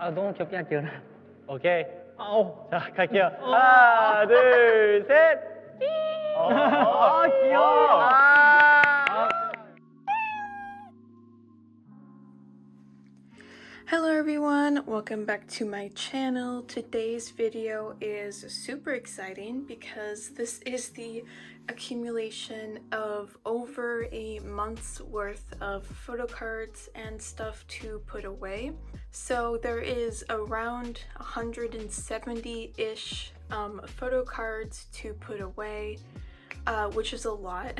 너무 귀엽게 할게요. 오케이. 자, 갈게요. 하나, 둘, 셋. 귀여워. Hello everyone, welcome back to my channel. Today's video is super exciting because this is the accumulation of over a month's worth of photo cards and stuff to put away. So there is around 170-ish photo cards to put away. Which is a lot,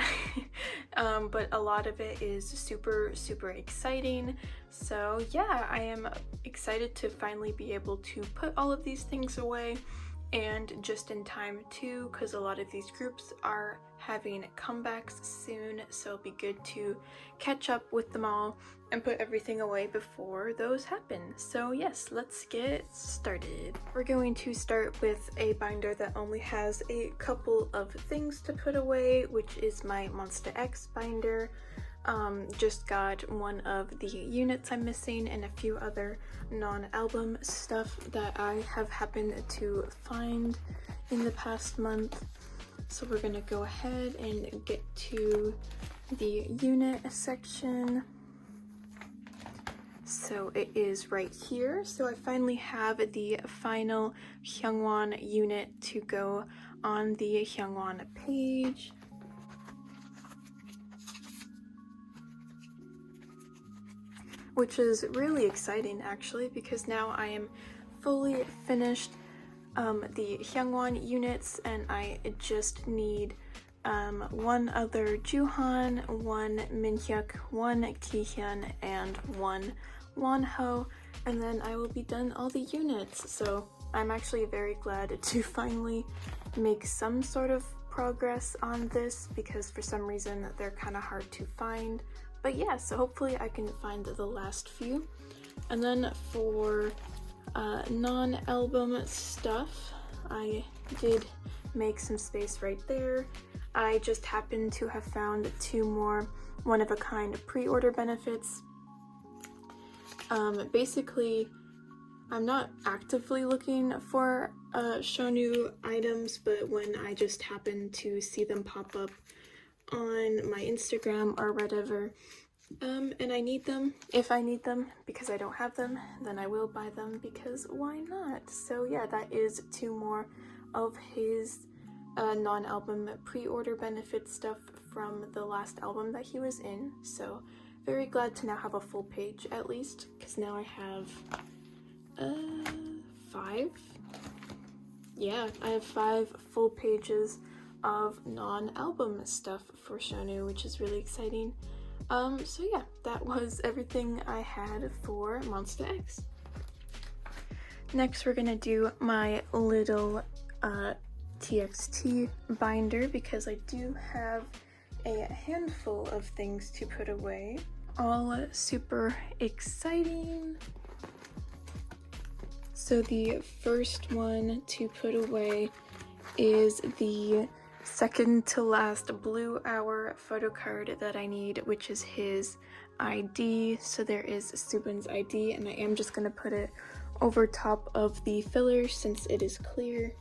but a lot of it is super exciting. So yeah, I am excited to finally be able to put all of these things away, and just in time too, because a lot of these groups are having comebacks soon, so it'll be good to catch up with them all and put everything away before those happen. So yes, let's get started. We're going to start with a binder that only has a couple of things to put away, which is my Monsta X binder. Just got one of the units I'm missing and a few other non-album stuff that I have happened to find in the past month. So we're gonna go ahead and get to the unit section. So it is right here. So I finally have the final Hyungwon unit to go on the Hyungwon page. Which is really exciting actually, because now I am fully finished the Hyungwon units, and I just need one other Juhan, one Minhyuk, one Kihyun, and one Wonho, and then I will be done all the units. So I'm actually very glad to finally make some sort of progress on this, because for some reason they're kind of hard to find. But yeah, so hopefully I can find the last few. And then for non-album stuff, I did make some space right there. I just happened to have found 2 more one-of-a-kind pre-order benefits. Basically, I'm not actively looking for Shonu items, but when I just happen to see them pop up on my Instagram or whatever, and I need them, if I need them, because I don't have them, then I will buy them, because why not? So yeah, that is 2 more of his non-album pre-order benefit stuff from the last album that he was in. So very glad to now have a full page at least, because now I have 5. Yeah, I have 5 full pages of non-album stuff for Shonu, which is really exciting. So yeah, that was everything I had for Monsta X. Next we're gonna do my little TXT binder, because I do have a handful of things to put away. All super exciting. So the first one to put away is the second to last Blue Hour photo card that I need, which is his ID. So there is Subin's ID, and I am just gonna put it over top of the filler since it is clear.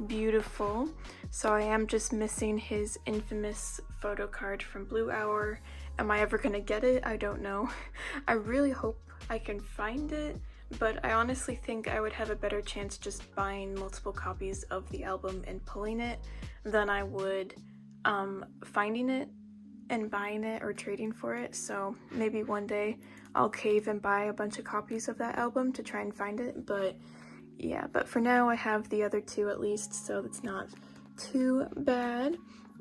Beautiful. So I am just missing his infamous photo card from Blue Hour. Am I ever gonna get it? I don't know. I really hope I can find it, but I honestly think I would have a better chance just buying multiple copies of the album and pulling it than I would finding it and buying it or trading for it. So maybe one day I'll cave and buy a bunch of copies of that album to try and find it. But yeah, but for now I have the other 2 at least, so it's not too bad.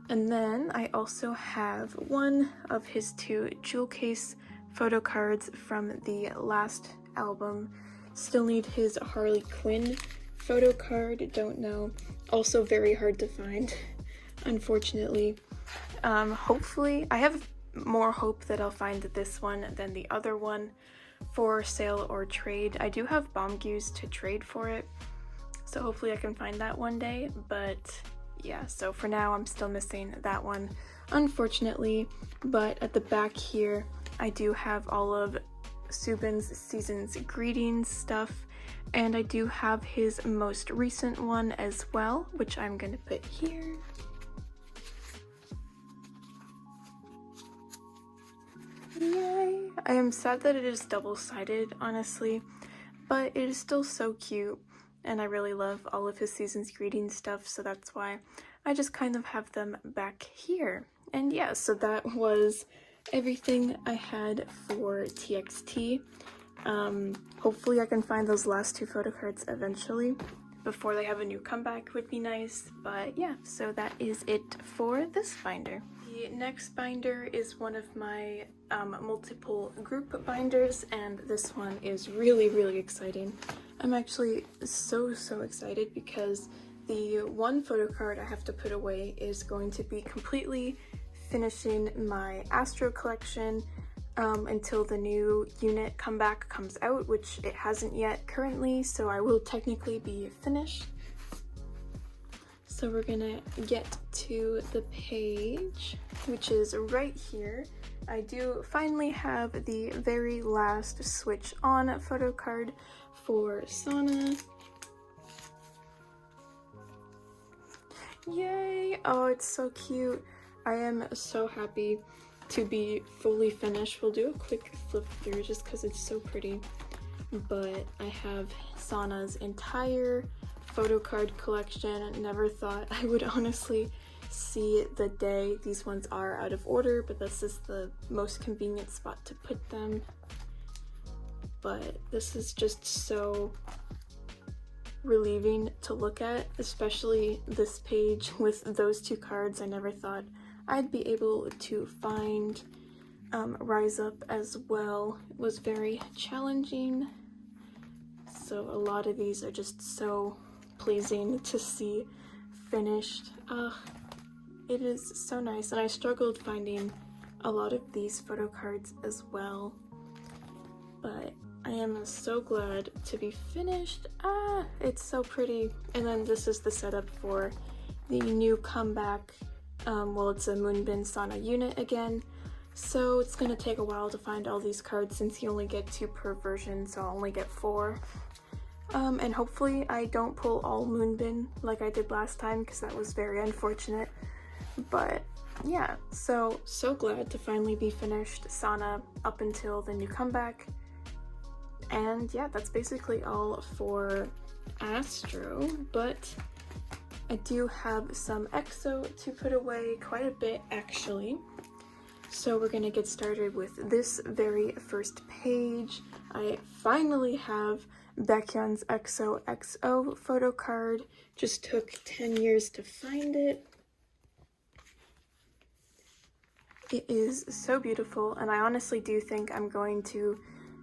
And then I also have one of his 2 jewel case photo cards from the last album. Still need his Harley Quinn photo card, don't know. Also very hard to find, unfortunately. Hopefully, I have more hope that I'll find this one than the other one for sale or trade. I do have bomb goose to trade for it, so hopefully I can find that one day. But yeah, so for now I'm still missing that one, unfortunately. But at the back here I do have all of Subin's Season's Greetings stuff, and I do have his most recent one as well, which I'm gonna put here. Yay! I am sad that it is double-sided, honestly, but it is still so cute, and I really love all of his Season's Greetings stuff, so that's why I just kind of have them back here. And yeah, so that was everything I had for TXT. Hopefully I can find those last 2 photo cards eventually before they have a new comeback would be nice, but yeah, so that is it for this binder. The next binder is one of my multiple group binders, and this one is really exciting. I'm actually so excited because the one photo card I have to put away is going to be completely finishing my Astro collection until the new unit comeback comes out, which it hasn't yet currently, so I will technically be finished. So we're gonna get to the page, which is right here. I do finally have the very last switch on photo card for Sana. Yay! Oh, it's so cute. I am so happy to be fully finished. We'll do a quick flip through just because it's so pretty. But I have Sana's entire photo card collection. I never thought I would honestly see the day. These ones are out of order, but this is the most convenient spot to put them. But this is just so relieving to look at, especially this page with those 2 cards. I never thought I'd be able to find Rise Up as well. It was very challenging, so a lot of these are just so pleasing to see finished. It is so nice, and I struggled finding a lot of these photo cards as well, but I am so glad to be finished. It's so pretty. And then this is the setup for the new comeback. Well, it's a Moonbin Sana unit again, so it's gonna take a while to find all these cards since you only get 2 per version, so I'll only get 4. And hopefully I don't pull all Moonbin like I did last time, because that was very unfortunate. But yeah, so glad to finally be finished Sana up until the new comeback. And yeah, that's basically all for Astro, but I do have some EXO to put away, quite a bit actually. So we're gonna get started with this very first page. I finally have Baekhyun's EXO XO photo card. Just took 10 years to find it. It is so beautiful, and I honestly do think I'm going to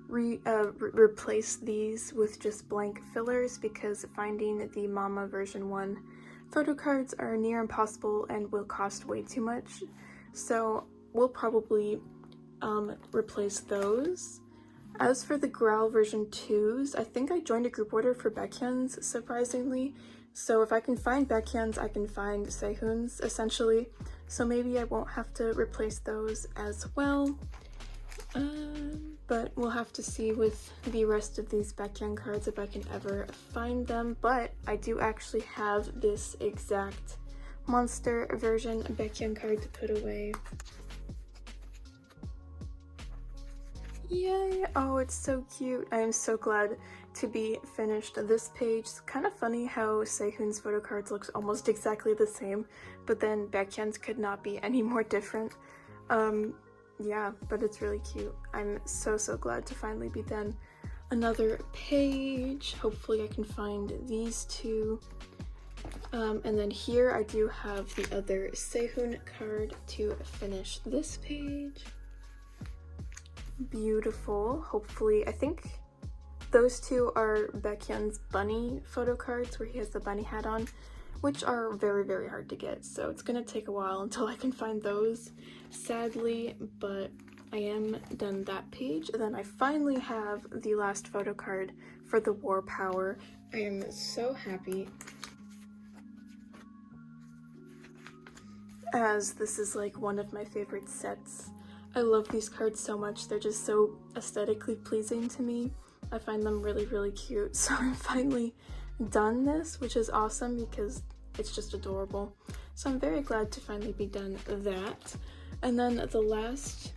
replace these with just blank fillers, because finding the Mama version 1 photo cards are near impossible and will cost way too much. So we'll probably replace those. As for the Growl version 2s, I think I joined a group order for Baekhyun's, surprisingly. So if I can find Baekhyun's, I can find Sehun's, essentially. So maybe I won't have to replace those as well. But we'll have to see with the rest of these Baekhyun cards if I can ever find them. But I do actually have this exact Monster version Baekhyun card to put away. Yay! Oh, it's so cute. I am so glad to be finished this page. It's kind of funny how Sehun's photo cards looks almost exactly the same, but then Baekhyun's could not be any more different. Yeah, but it's really cute. I'm so glad to finally be done. Another page. Hopefully I can find these 2. And then here I do have the other Sehun card to finish this page. Beautiful. Hopefully, I think those 2 are Baekhyun's bunny photo cards where he has the bunny hat on, which are very hard to get, so it's gonna take a while until I can find those, sadly, but I am done that page. And then I finally have the last photo card for the War Power. I am so happy, as this is like one of my favorite sets. I love these cards so much. They're just so aesthetically pleasing to me. I find them really, really cute. So I'm finally done this, which is awesome because it's just adorable. So I'm very glad to finally be done that. And then the last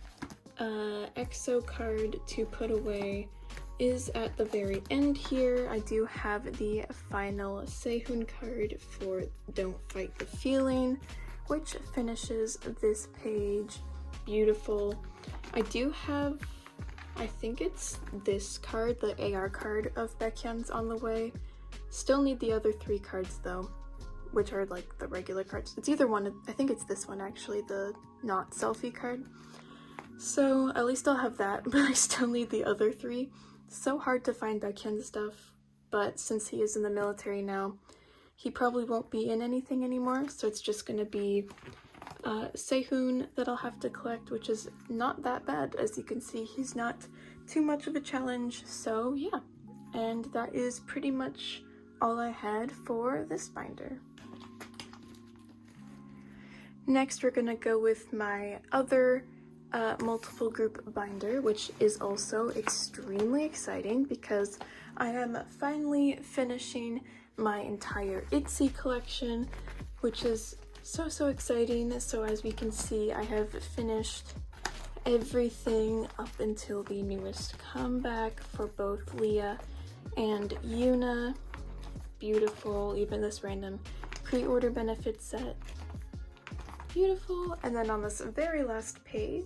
EXO card to put away is at the very end here. I do have the final Sehun card for Don't Fight the Feeling, which finishes this page. Beautiful. I do have, I think it's this card, the AR card of Baekhyun's on the way. Still need the other 3 cards though, which are like the regular cards. It's either one, I think it's this one actually, the not selfie card. So at least I'll have that, but I still need the other 3. So hard to find Baekhyun stuff, but since he is in the military now, he probably won't be in anything anymore, so it's just gonna be Sehun that I'll have to collect, which is not that bad. As you can see, he's not too much of a challenge, so yeah. And that is pretty much all I had for this binder. Next, we're gonna go with my other multiple group binder, which is also extremely exciting because I am finally finishing my entire Itzy collection, which is so exciting. So as we can see, I have finished everything up until the newest comeback for both Leah and Yuna. Beautiful. Even this random pre-order benefit set. Beautiful. And then on this very last page,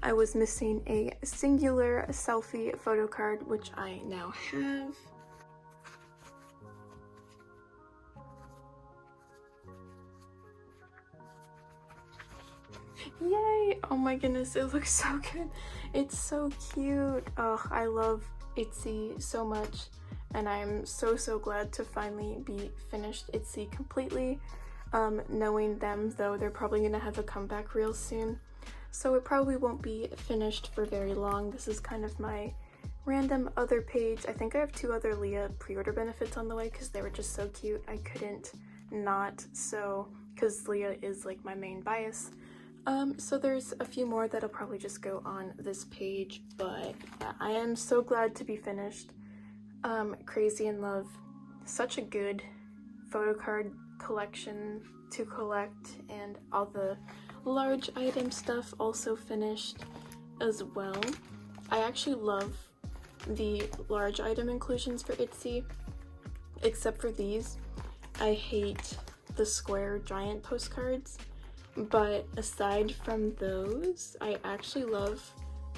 I was missing a singular selfie photo card, which I now have. Yay! Oh my goodness, it looks so good. It's so cute. Oh, I love Itzy so much, and I'm so glad to finally be finished Itzy completely. Knowing them though, they're probably gonna have a comeback real soon, so it probably won't be finished for very long. This is kind of my random other page. I think I have 2 other Leah pre-order benefits on the way because they were just so cute. I couldn't not, so because Leah is like my main bias. So there's a few more that'll probably just go on this page, but yeah, I am so glad to be finished. Crazy in love. Such a good photo card collection to collect, and all the large item stuff also finished as well. I actually love the large item inclusions for Itzy, except for these. I hate the square giant postcards. But aside from those, I actually love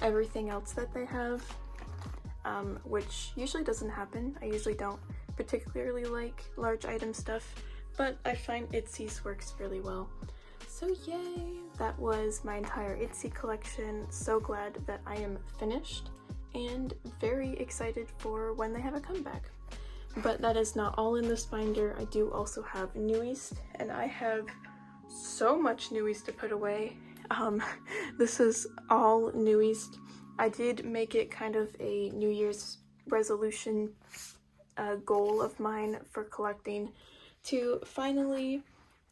everything else that they have, which usually doesn't happen. I usually don't particularly like large item stuff, but I find Itzy's works really well. So yay! That was my entire Itzy collection. So glad that I am finished and very excited for when they have a comeback. But that is not all in this binder. I do also have Newies, and I have so much Newies to put away. This is all Newies. I did make it kind of a New Year's resolution goal of mine for collecting to finally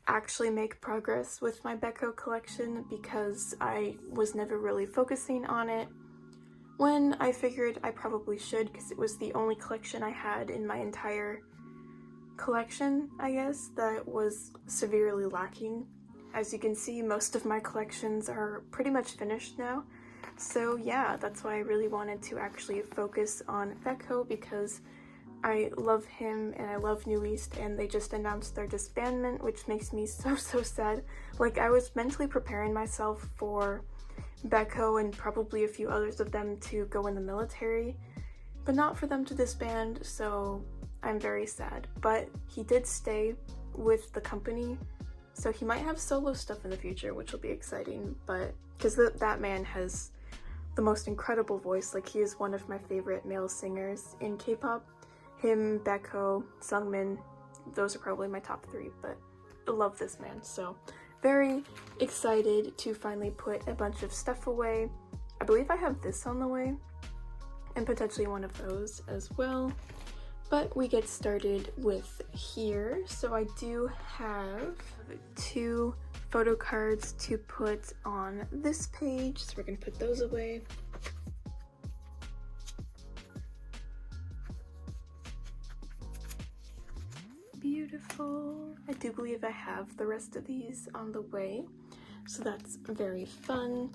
actually make progress with my Beko collection, because I was never really focusing on it when I figured I probably should, because it was the only collection I had in my entire collection, I guess, that was severely lacking. As you can see, most of my collections are pretty much finished now. So yeah, that's why I really wanted to actually focus on Beko, because I love him and I love New East, and they just announced their disbandment, which makes me so sad. Like, I was mentally preparing myself for Beko and probably a few others of them to go in the military, but not for them to disband, so I'm very sad. But he did stay with the company, so he might have solo stuff in the future, which will be exciting. But because that man has the most incredible voice, like, he is one of my favorite male singers in K-pop. Him, Beko, Sungmin, those are probably my top 3, but I love this man. So very excited to finally put a bunch of stuff away. I believe I have this on the way, and potentially one of those as well. But we get started with here. So I do have 2 photo cards to put on this page, so we're gonna put those away. Beautiful. I do believe I have the rest of these on the way, so that's very fun.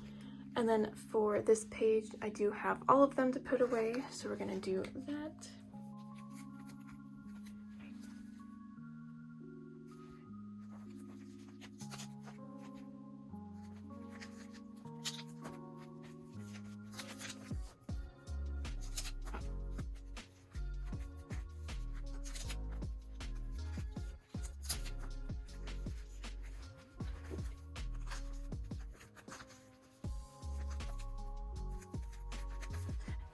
And then for this page, I do have all of them to put away, so we're gonna do that.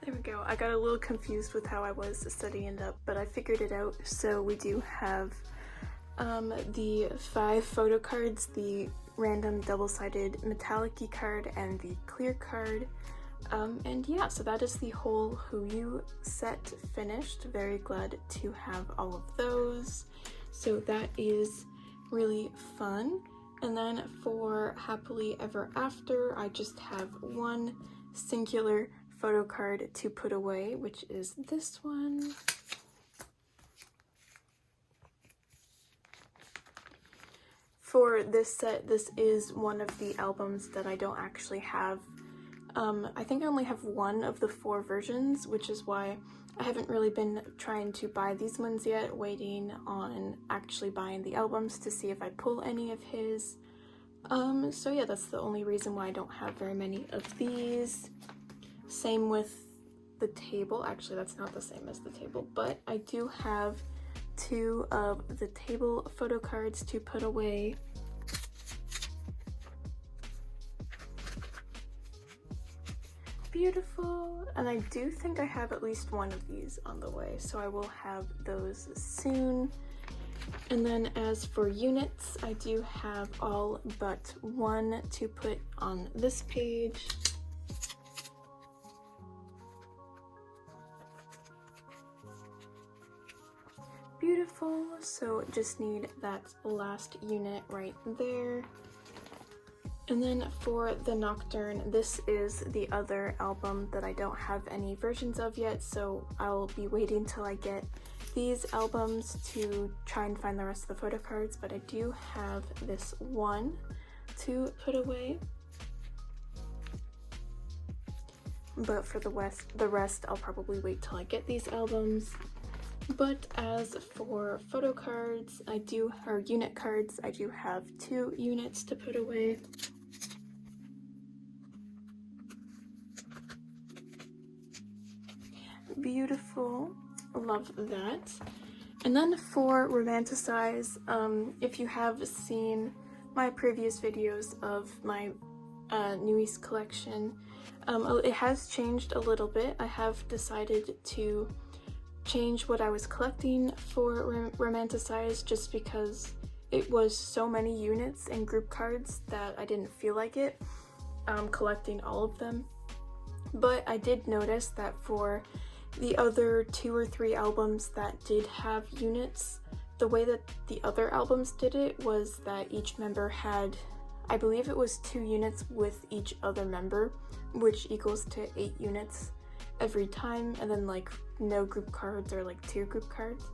There we go. I got a little confused with how I was setting it up, but I figured it out. So we do have the 5 photo cards, the random double-sided metallic-y card, and the clear card. And yeah, so that is the whole Who You set finished. Very glad to have all of those. So that is really fun. And then for Happily Ever After, I just have one singular photo card to put away, which is this one. For this set, this is one of the albums that I don't actually have. I think I only have one of the 4 versions, which is why I haven't really been trying to buy these ones yet, waiting on actually buying the albums to see if I pull any of his. So yeah, that's the only reason why I don't have very many of these. Same with the table. Actually, that's not the same as the table, but I do have 2 of the table photo cards to put away. Beautiful. And I do think I have at least one of these on the way, so I will have those soon. And then as for units, I do have all but one to put on this page. Beautiful, so just need that last unit right there. And then for the Nocturne, this is the other album that I don't have any versions of yet, so I'll be waiting till I get these albums to try and find the rest of the photo cards, but I do have this one to put away. But for the rest, I'll probably wait till I get these albums. But as for photo cards, or unit cards, I do have 2 units to put away. Beautiful, love that. And then for Romanticize, if you have seen my previous videos of my Nuis collection, it has changed a little bit. I have decided to change what I was collecting for Romanticize just because it was so many units and group cards that I didn't feel like it collecting all of them. But I did notice that for the other 2 or 3 albums that did have units, the way that the other albums did it was that each member had, I believe it was 2 units with each other member, which equals to 8 units every time, and then like no group cards or like 2 group cards.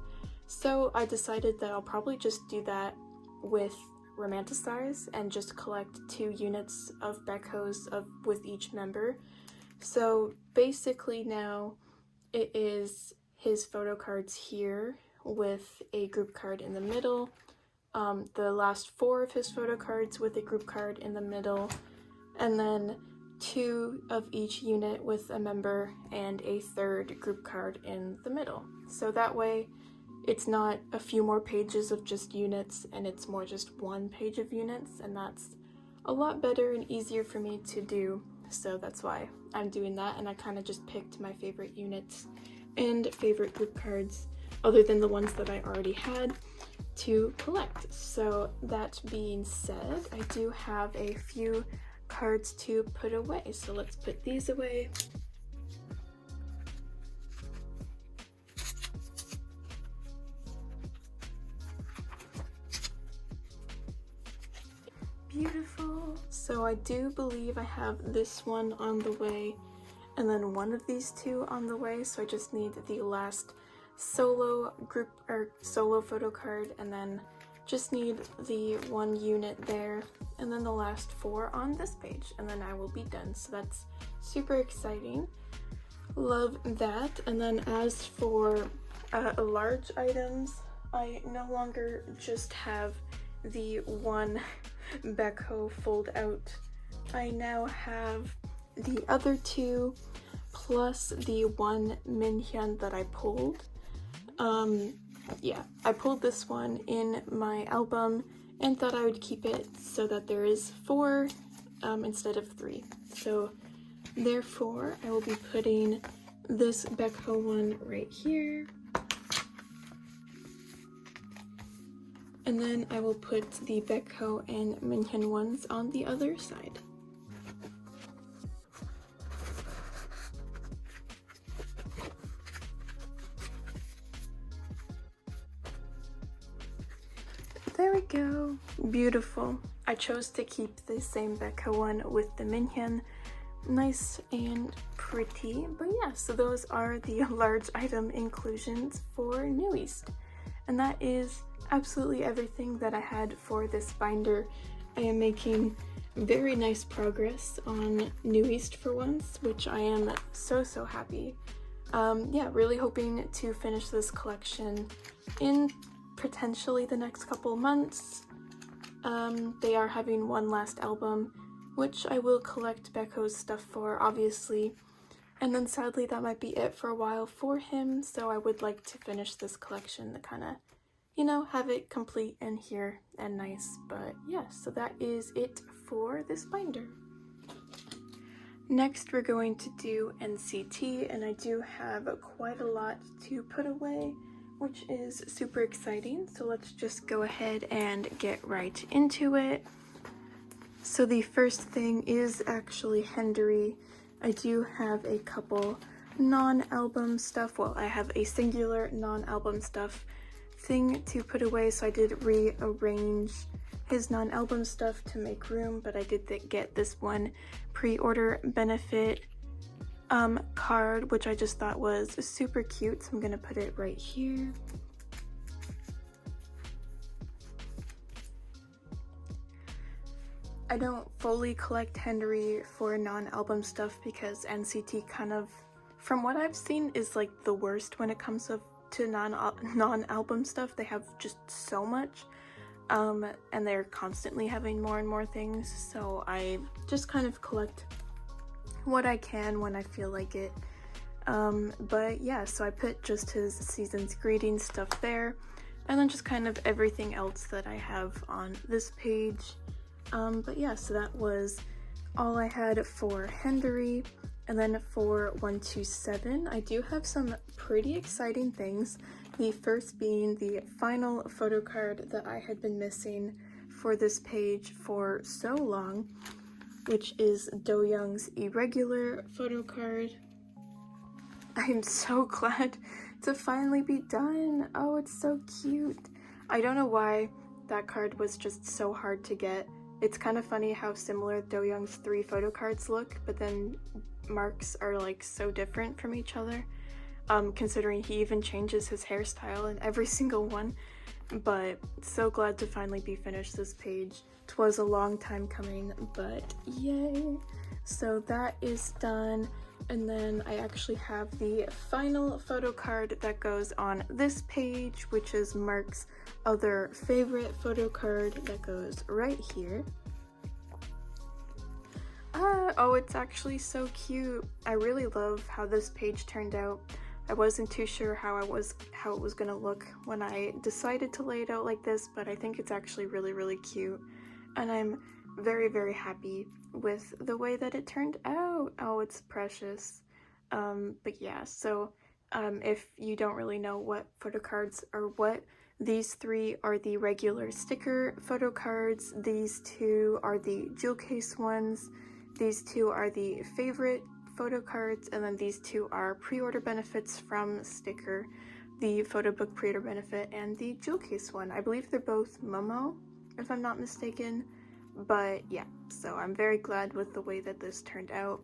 So I decided that I'll probably just do that with Romanticize and just collect 2 units of Becos with each member. So basically now it is his photo cards here with a group card in the middle, the last 4 of his photo cards with a group card in the middle, and then 2 of each unit with a member and a 3rd group card in the middle. So that way it's not a few more pages of just units and it's more just 1 page of units, and that's a lot better and easier for me to do. So that's why I'm doing that, and I kind of just picked my favorite units and favorite group cards other than the ones that I already had to collect. So that being said, I do have a few cards to put away, so let's put these away. beautiful. So I do believe I have this one on the way and then one of these two on the way, so I just need the last solo group or solo photo card, and then just need the one unit there, and then the last 4 on this page, and then I will be done. So that's super exciting. Love that. And then as for large items, I no longer just have the one backhoe fold out. I now have the other 2 plus the one Minhyun that I pulled. Yeah, I pulled this one in my album and thought I would keep it so that there is 4 instead of 3. So therefore, I will be putting this backhoe one right here. And then I will put the backhoe and Minhyun ones on the other side. There we go. Beautiful. I chose to keep the same backhoe one with the Minhyun. Nice and pretty. But yeah, so those are the large item inclusions for New East. And that is absolutely everything that I had for this binder. I am making very nice progress on New East for once, which I am so happy. Yeah, really hoping to finish this collection in potentially the next couple months. They are having one last album, which I will collect Baekho's stuff for, obviously. And then sadly that might be it for a while for him, so I would like to finish this collection to kind of, you know, have it complete and here and nice. But yeah, so that is it for this binder. Next we're going to do NCT, and I do have quite a lot to put away, which is super exciting. So let's just go ahead and get right into it. So the first thing is actually Hendery. I do have a couple non-album stuff. Well, I have a singular non-album stuff thing to put away, so I did rearrange his non-album stuff to make room, but I did get this one pre-order benefit card, which I just thought was super cute, so I'm gonna put it right here. I don't fully collect Hendery for non-album stuff because NCT kind of, from what I've seen, is like the worst when it comes to non-album stuff. They have just so much, and they're constantly having more and more things, so I just kind of collect what I can when I feel like it. But yeah, so I put just his season's greeting stuff there, and then just kind of everything else that I have on this page. But yeah, so that was all I had for Hendery. And then for 127, I do have some pretty exciting things. The first being the final photo card that I had been missing for this page for so long, which is Do-young's irregular photo card. I am so glad to finally be done. Oh, it's so cute. I don't know why that card was just so hard to get. It's kind of funny how similar Do-young's 3 photo cards look, but then Mark's are like so different from each other, considering he even changes his hairstyle in every single one. But so glad to finally be finished this page. 'Twas a long time coming, but yay. So that is done, and then I actually have the final photo card that goes on this page, which is Mark's other favorite photo card that goes right here. Oh, it's actually so cute. I really love how this page turned out. I wasn't too sure how it was gonna look when I decided to lay it out like this, but I think it's actually really cute, and I'm very happy with the way that it turned out. Oh, it's precious. But yeah, so if you don't really know what photo cards are what, these 3 are the regular sticker photo cards, these 2 are the jewel case ones, these 2 are the favorite photo cards, and then these 2 are pre-order benefits from sticker, the photo book pre-order benefit and the jewel case one. I believe they're both Momo, if I'm not mistaken, But yeah, so I'm very glad with the way that this turned out.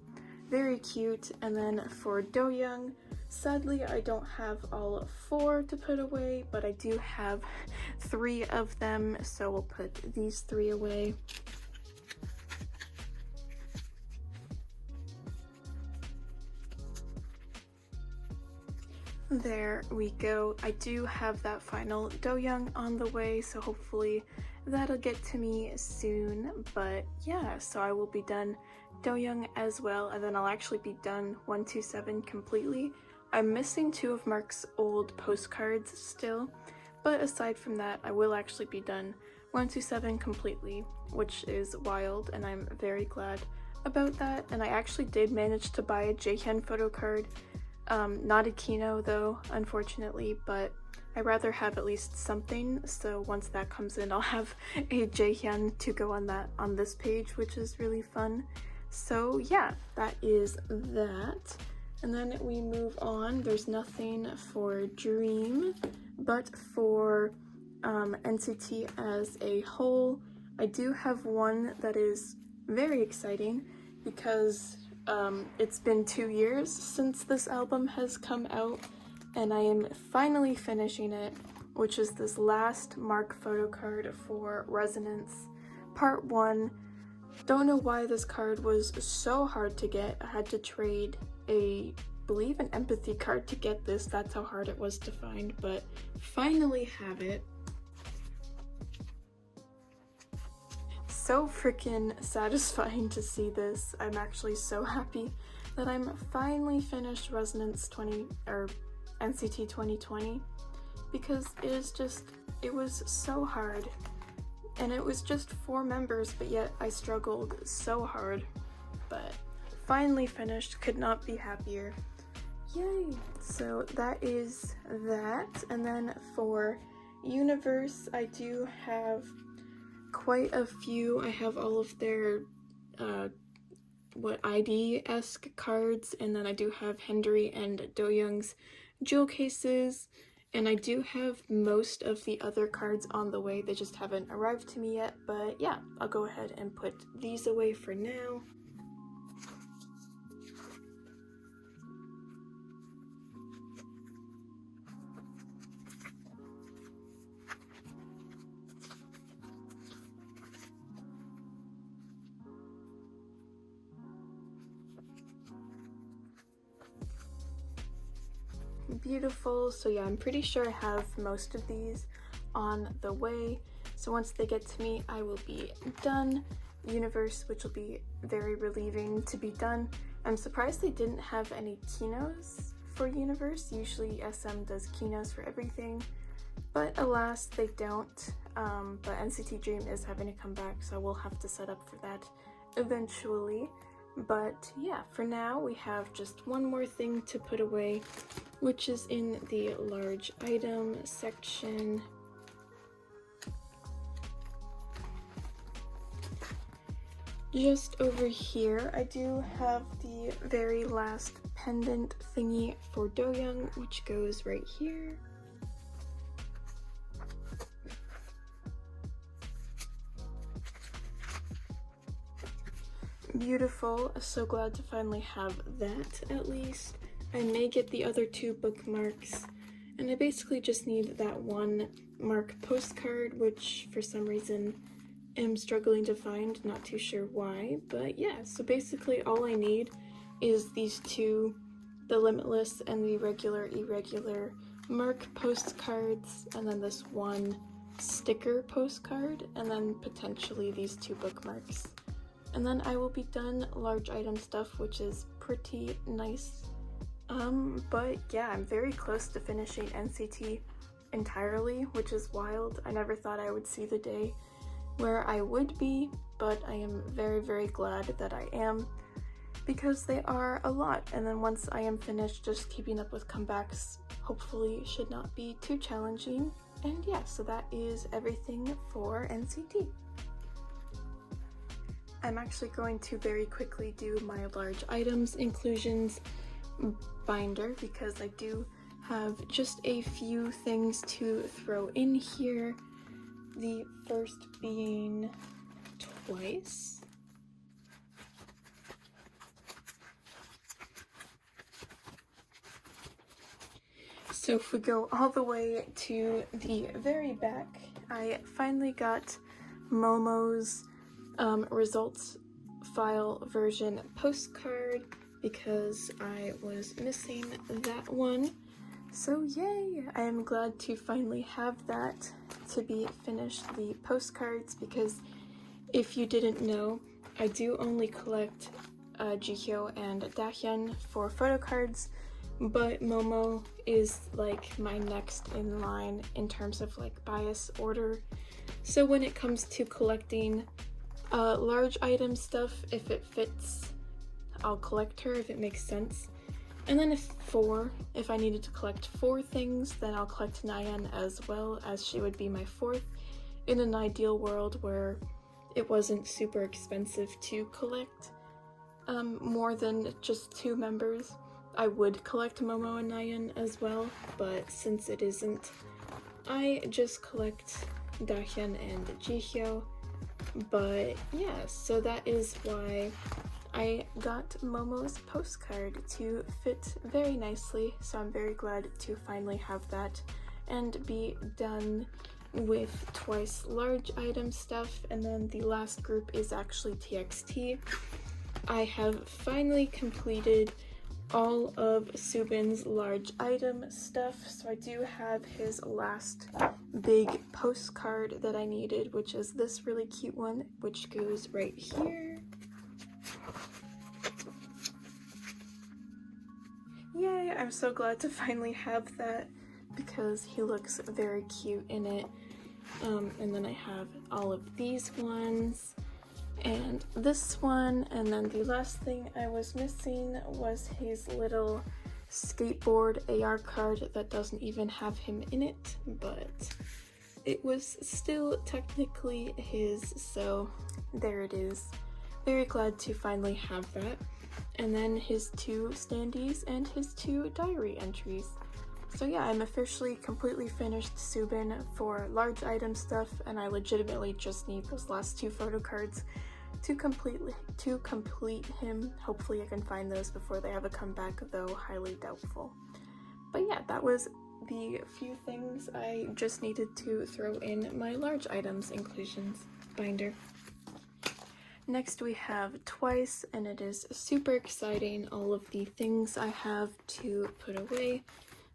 Very cute. And then for Do-young, sadly I don't have all 4 to put away, but I do have 3 of them, so we'll put these 3 away. There we go. I do have that final Do-young on the way, so hopefully that'll get to me soon. But yeah, so I will be done Do-young as well, and then I'll actually be done 127 completely. I'm missing 2 of Mark's old postcards still, but aside from that, I will actually be done 127 completely, which is wild, and I'm very glad about that. And I actually did manage to buy a Jaehyun photo card. Not a Kino though, unfortunately, but I'd rather have at least something, so once that comes in, I'll have a Jaehyun to go on this page, which is really fun. So yeah, that is that. And then we move on. There's nothing for Dream, but for NCT as a whole, I do have one that is very exciting because it's been 2 years since this album has come out, and I am finally finishing it, which is this last Mark photo card for Resonance Part 1. Don't know why this card was so hard to get. I had to trade I believe an empathy card to get this. That's how hard it was to find, but finally have it. So freaking satisfying to see this. I'm actually so happy that I'm finally finished Resonance 20 or NCT 2020, because it was so hard, and it was just 4 members, but yet I struggled so hard. But finally finished, could not be happier. Yay! So that is that. And then for Universe, I do have quite a few. I have all of their ID-esque cards, and then I do have Henry and Do-young's jewel cases, and I do have most of the other cards on the way. They just haven't arrived to me yet, but yeah, I'll go ahead and put these away for now. Beautiful. So yeah, I'm pretty sure I have most of these on the way, so once they get to me, I will be done. Universe, which will be very relieving to be done. I'm surprised they didn't have any Kinos for Universe. Usually SM does Kinos for everything, but alas, they don't. But NCT Dream is having to come back, so I will have to set up for that eventually. But yeah, for now we have just one more thing to put away, which is in the large item section. Just over here, I do have the very last pendant thingy for Do-young, which goes right here. Beautiful. So glad to finally have that at least. I may get the other 2 bookmarks, and I basically just need that one Mark postcard, which for some reason am struggling to find, not too sure why, but yeah, so basically all I need is these 2, the Limitless and the regular irregular Mark postcards, and then this one sticker postcard, and then potentially these 2 bookmarks. And then I will be done large item stuff, which is pretty nice. But yeah, I'm very close to finishing NCT entirely, which is wild. I never thought I would see the day where I would be, but I am very, very glad that I am, because they are a lot. And then once I am finished, just keeping up with comebacks hopefully should not be too challenging. And yeah, so that is everything for NCT. I'm actually going to very quickly do my large items inclusions binder, because I do have just a few things to throw in here. The first being twice. So if we go all the way to the very back, I finally got Momo's results file version postcard because I was missing that one. So yay! I am glad to finally have that to be finished, the postcards, because if you didn't know, I do only collect Jihyo and Dahyun for photocards, but Momo is like my next in line in terms of like bias order. So when it comes to collecting large item stuff, if it fits, I'll collect her if it makes sense. And then if I needed to collect 4 things, then I'll collect Nayeon as well, as she would be my 4th in an ideal world where it wasn't super expensive to collect more than just 2 members. I would collect Momo and Nayeon as well, but since it isn't, I just collect Dahyun and Jihyo. But yeah, so that is why I got Momo's postcard to fit very nicely, so I'm very glad to finally have that and be done with twice large item stuff. And then the last group is actually TXT. I have finally completed all of Subin's large item stuff, so I do have his last big postcard that I needed, which is this really cute one, which goes right here. Yay, I'm so glad to finally have that because he looks very cute in it. And then I have all of these ones and this one, and then the last thing I was missing was his little skateboard AR card that doesn't even have him in it, but it was still technically his, so there it is. Very glad to finally have that. And then his 2 standees and his 2 diary entries. So yeah, I'm officially completely finished Subin for large item stuff, and I legitimately just need those last 2 photo cards to complete him. Hopefully I can find those before they have a comeback, though highly doubtful. But yeah, that was the few things I just needed to throw in my large items inclusions binder. Next we have Twice, and it is super exciting, all of the things I have to put away.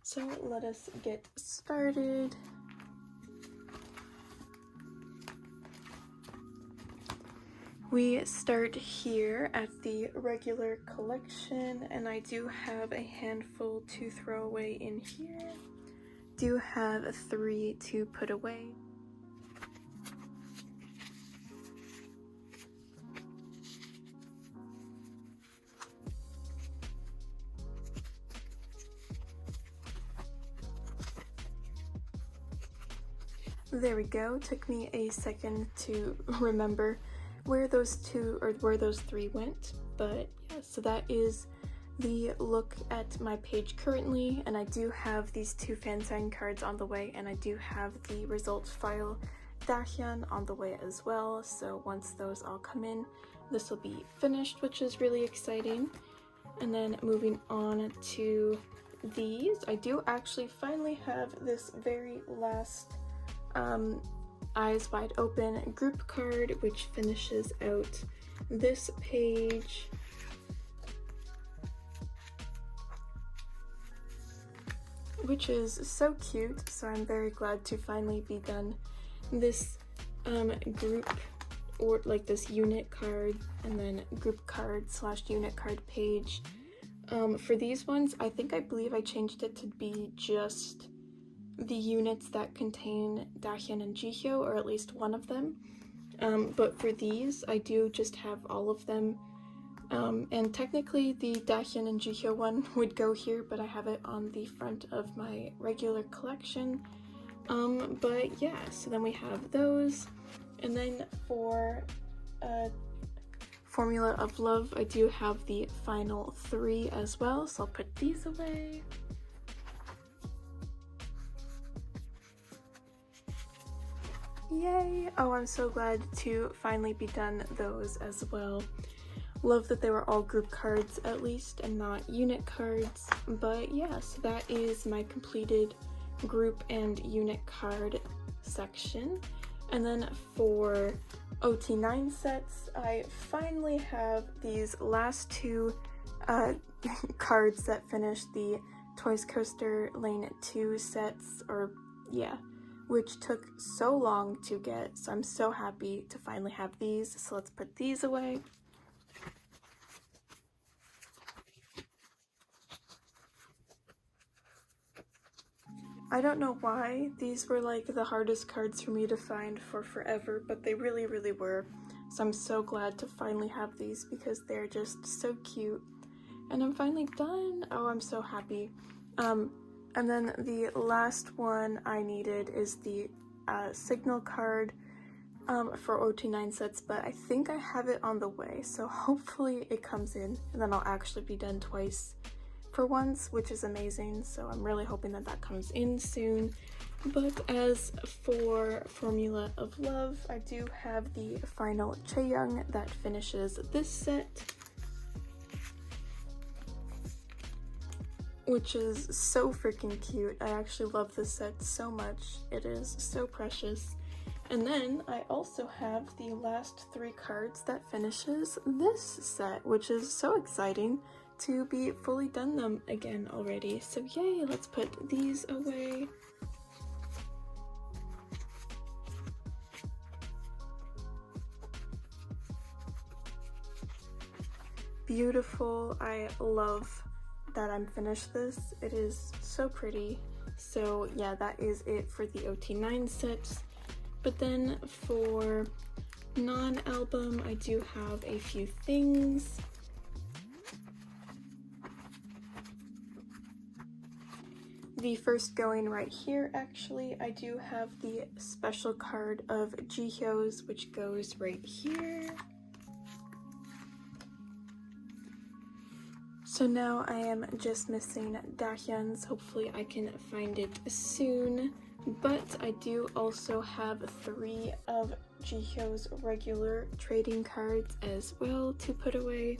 So let us get started. We start here at the regular collection, and I do have a handful to throw away in here. Do have 3 to put away. There we go. Took me a second to remember where those 3 went, but yeah, so that is the look at my page currently, and I do have these 2 fan sign cards on the way, and I do have the results file Dahyun on the way as well, so once those all come in, this will be finished, which is really exciting. And then moving on to these, I do actually finally have this very last Eyes Wide Open group card, which finishes out this page. Which is so cute, so I'm very glad to finally be done this group, or like this unit card and then group card / unit card page. For these ones, I believe I changed it to be just the units that contain Dahyun and Jihyo, or at least one of them. But for these, I do just have all of them. And technically the Dahyun and Jihyo one would go here, but I have it on the front of my regular collection. But yeah, so then we have those. And then for Formula of Love, I do have the final 3 as well, so I'll put these away. Yay! Oh, I'm so glad to finally be done those as well. Love that they were all group cards at least and not unit cards. But yeah, so that is my completed group and unit card section. And then for OT9 sets, I finally have these last two cards that finish the Toys Coaster Lane 2 sets, or yeah, which took so long to get, so I'm so happy to finally have these. So let's put these away. I don't know why these were like the hardest cards for me to find for forever, but they really, really were. So I'm so glad to finally have these because they're just so cute. And I'm finally done. Oh, I'm so happy. And then the last one I needed is the signal card for OT9 sets, but I think I have it on the way, so hopefully it comes in and then I'll actually be done twice for once, which is amazing. So I'm really hoping that that comes in soon. But as for Formula of Love, I do have the final Chaeyoung that finishes this set, which is so freaking cute. I actually love this set so much. It is so precious. And then I also have the last 3 cards that finishes this set, which is so exciting to be fully done them again already. So yay, let's put these away. Beautiful. I love that I'm finished this. It is so pretty. So yeah, that is it for the OT9 sets. But then for non-album, I do have a few things. The first going right here, actually, I do have the special card of Jihyo's, which goes right here. So now I am just missing Dahyun's. Hopefully I can find it soon. But I do also have 3 of Jihyo's regular trading cards as well to put away.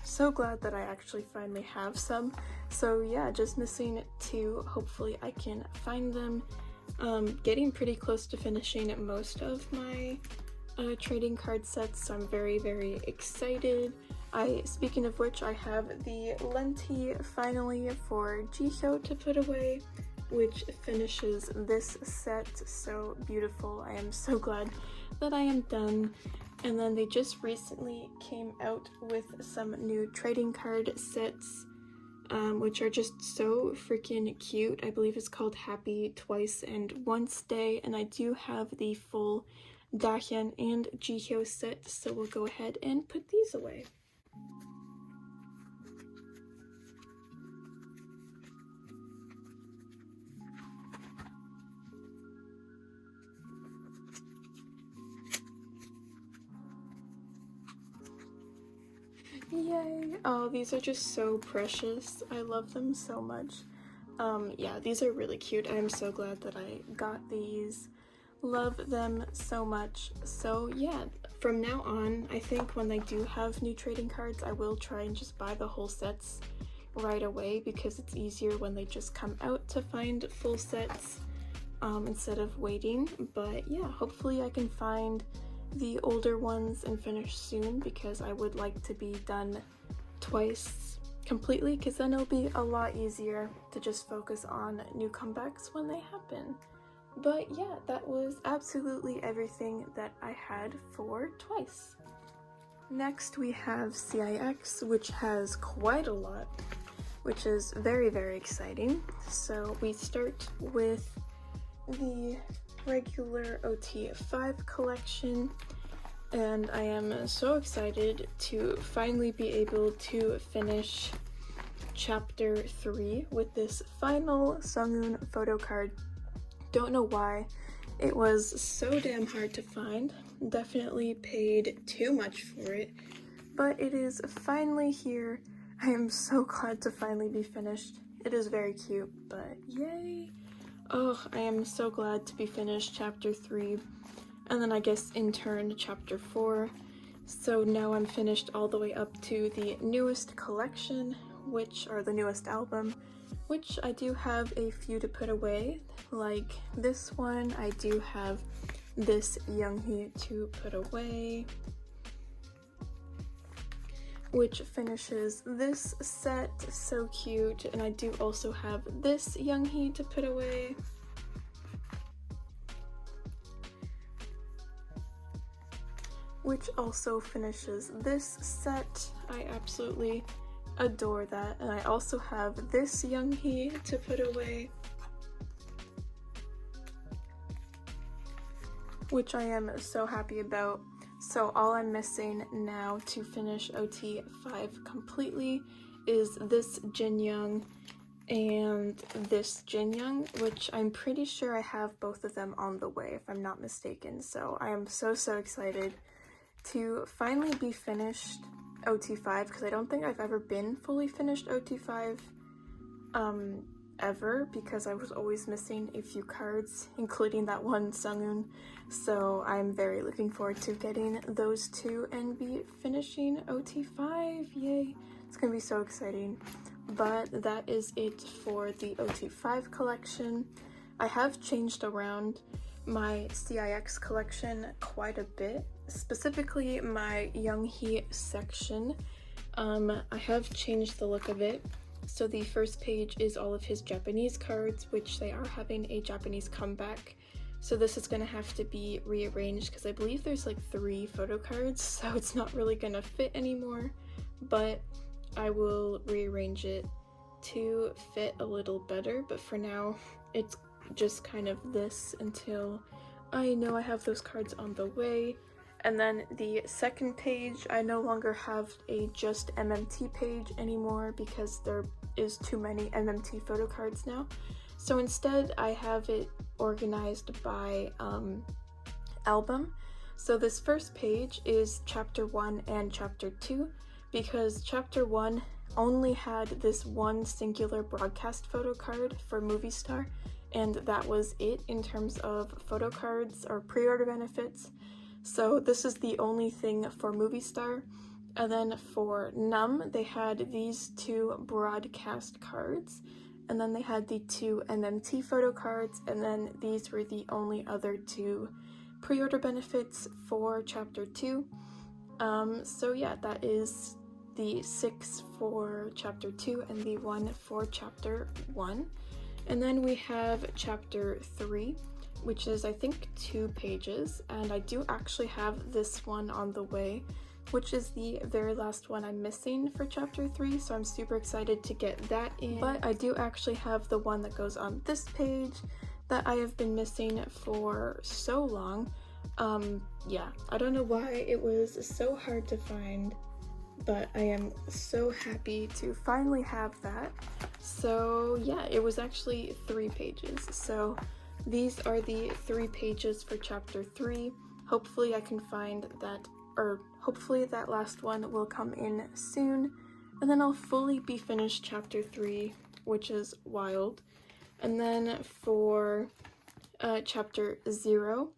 So glad that I actually finally have some. So yeah, just missing 2. Hopefully I can find them. Getting pretty close to finishing most of my trading card sets, so I'm very, very excited. Speaking of which, I have the Lenti finally for Jihyo to put away, which finishes this set. So beautiful. I am so glad that I am done. And then they just recently came out with some new trading card sets, which are just so freaking cute. I believe it's called Happy Twice and Once Day, and I do have the full Dahyun and Jihyo set, so we'll go ahead and put these away. Yay! Oh, these are just so precious. I love them so much. Yeah, these are really cute. I'm so glad that I got these. Love them so much. So yeah, from now on, I think when they do have new trading cards, I will try and just buy the whole sets right away because it's easier when they just come out to find full sets instead of waiting. But yeah, hopefully I can find the older ones and finish soon because I would like to be done twice completely, because then it'll be a lot easier to just focus on new comebacks when they happen. But yeah, that was absolutely everything that I had for twice. Next we have CIX, which has quite a lot, which is very, very exciting. So we start with the regular OT5 collection, and I am so excited to finally be able to finish chapter 3 with this final Sungun photo card. Don't know why it was so damn hard to find. Definitely paid too much for it, but it is finally here. I am so glad to finally be finished, it is very cute, but yay. Oh, I am so glad to be finished chapter 3, and then I guess in turn chapter 4. So now I'm finished all the way up to the newest collection, which are the newest album, which I do have a few to put away. Like this one, I do have this Younghee to put away, which finishes this set, so cute. And I do also have this Younghee to put away. Which also finishes this set. I absolutely adore that. And I also have this Younghee to put away, which I am so happy about. So all I'm missing now to finish OT5 completely is this Jin Young and this Jin Young, which I'm pretty sure I have both of them on the way if I'm not mistaken. So I am so excited to finally be finished OT5, because I don't think I've ever been fully finished OT5 ever, because I was always missing a few cards, including that one Sunghoon. So I'm very looking forward to getting those two and be finishing OT5. Yay, it's gonna be so exciting. But that is it for the OT5 collection. I have changed around my CIX collection quite a bit, specifically my Younghee section. I have changed the look of it. So the first page is all of his Japanese cards, which they are having a Japanese comeback. So this is gonna have to be rearranged because I believe there's like 3 photo cards, so it's not really gonna fit anymore, but I will rearrange it to fit a little better. But for now, it's just kind of this until I know I have those cards on the way. And then the second page, I no longer have a just MMT page anymore because there is too many MMT photo cards now. So instead I have it organized by album. So this first page is chapter 1 and chapter 2, because chapter 1 only had this one singular broadcast photo card for Movie Star, and that was it in terms of photo cards or pre-order benefits. So this is the only thing for Movie Star. And then for Num, they had these 2 broadcast cards, and then they had the 2 MMT photo cards, and then these were the only other 2 pre-order benefits for chapter 2. So yeah, that is the 6 for chapter 2 and the 1 for chapter 1. And then we have chapter 3, which is I think 2 pages, and I do actually have this one on the way, which is the very last one I'm missing for chapter 3, so I'm super excited to get that in. But I do actually have the one that goes on this page that I have been missing for so long. Yeah, I don't know why it was so hard to find, but I am so happy to finally have that. So yeah, it was actually 3 pages. So these are the 3 pages for chapter 3. Hopefully I can find that, or hopefully that last one will come in soon, and then I'll fully be finished chapter 3, which is Wild. And then for chapter 0,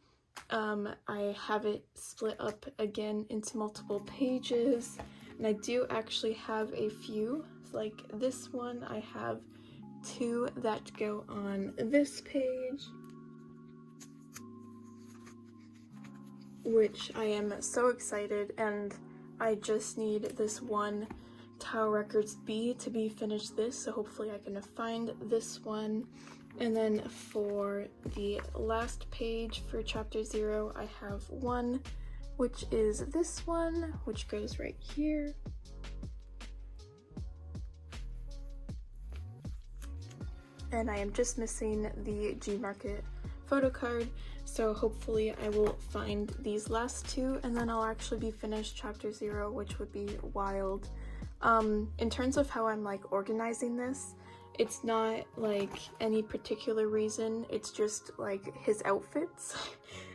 I have it split up again into multiple pages, and I do actually have a few, like this one. I have 2 that go on this page, which I am so excited, and I just need this one Tower Records B to be finished this, so hopefully I can find this one. And then for the last page for chapter 0, I have 1, which is this one, which goes right here. And I am just missing the G-Market photo card, so hopefully I will find these last 2, and then I'll actually be finished chapter 0, which would be Wild. In terms of how I'm like organizing this, it's not like any particular reason, it's just like his outfits.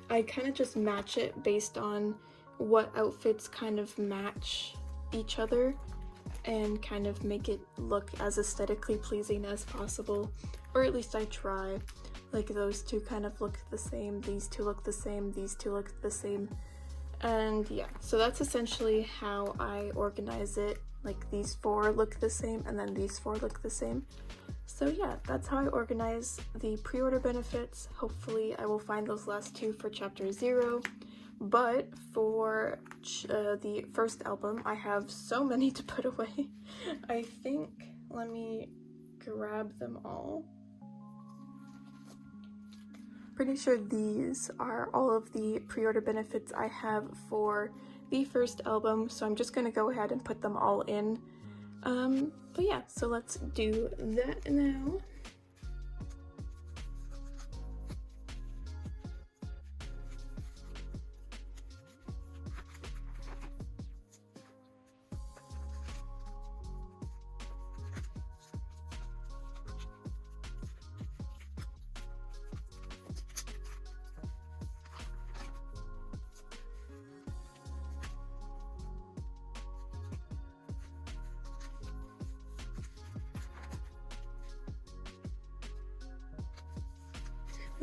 I kind of just match it based on what outfits kind of match each other. and kind of make it look as aesthetically pleasing as possible, or at least I try. Like those two kind of look the same, these two look the same, these two look the same, and yeah, so that's essentially how I organize it. Like these 4 look the same and then these 4 look the same. So yeah, that's how I organize the pre-order benefits. Hopefully I will find those last 2 for chapter 0. But for the first album, I have so many to put away. I think, let me grab them all. Pretty sure these are all of the pre-order benefits I have for the first album, so I'm just gonna go ahead and put them all in. But yeah, so let's do that now.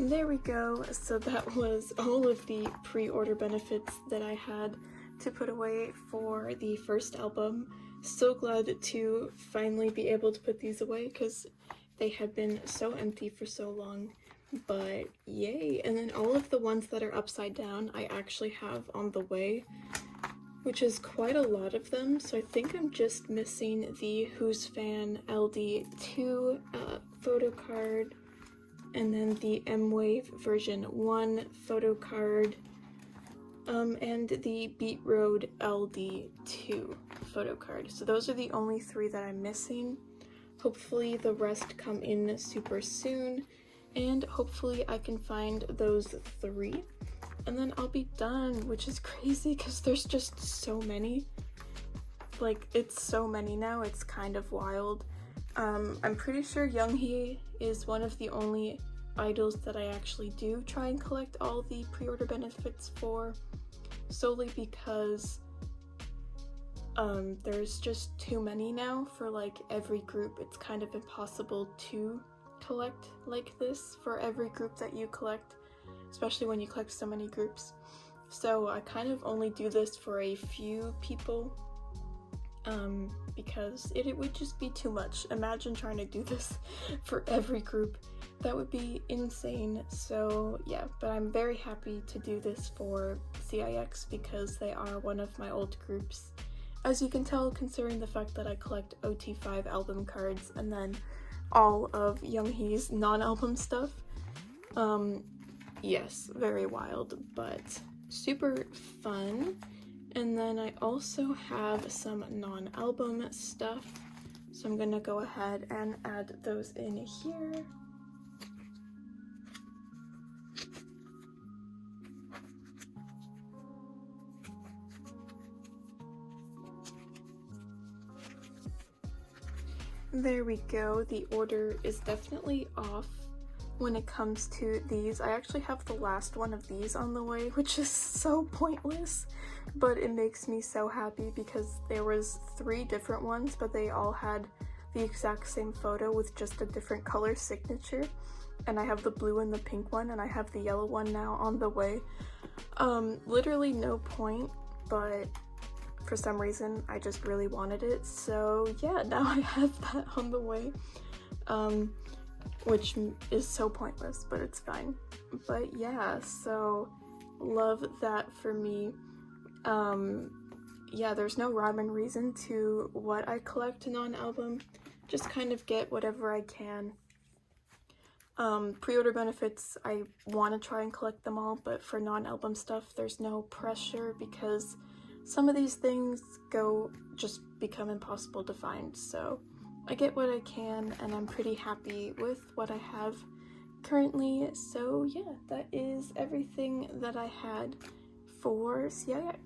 There we go. So that was all of the pre-order benefits that I had to put away for the first album. So glad to finally be able to put these away because they had been so empty for so long. But yay! And then all of the ones that are upside down I actually have on the way, which is quite a lot of them. So I think I'm just missing the Who's Fan LD2 photo card, and then the M-Wave version 1 photo card, and the Beat Road LD2 photo card. So those are the only 3 that I'm missing. Hopefully the rest come in super soon, and hopefully I can find those 3, and then I'll be done, which is crazy because there's just so many. Like, it's so many now, it's kind of wild. I'm pretty sure Younghee is one of the only idols that I actually do try and collect all the pre-order benefits for, solely because there's just too many now for like every group. It's kind of impossible to collect like this for every group that you collect, especially when you collect so many groups. So I kind of only do this for a few people, because it would just be too much. Imagine trying to do this for every group. That would be insane. So yeah, but I'm very happy to do this for CIX because they are one of my old groups. As you can tell, considering the fact that I collect OT5 album cards and then all of Younghee's non-album stuff. Yes, very wild, but super fun. And then I also have some non-album stuff, so I'm gonna go ahead and add those in here. There we go. The order is definitely off when it comes to these. I actually have the last one of these on the way, which is so pointless, but it makes me so happy because there was 3 different ones, but they all had the exact same photo with just a different color signature. And I have the blue and the pink one, and I have the yellow one now on the way. Literally no point, but for some reason I just really wanted it, so yeah, now I have that on the way, which is so pointless, but it's fine. But yeah, so love that for me. Yeah, there's no rhyme and reason to what I collect non-album, just kind of get whatever I can. Pre-order benefits, I want to try and collect them all, but for non-album stuff there's no pressure because some of these things just become impossible to find, so I get what I can, and I'm pretty happy with what I have currently. So yeah, that is everything that I had for CIX.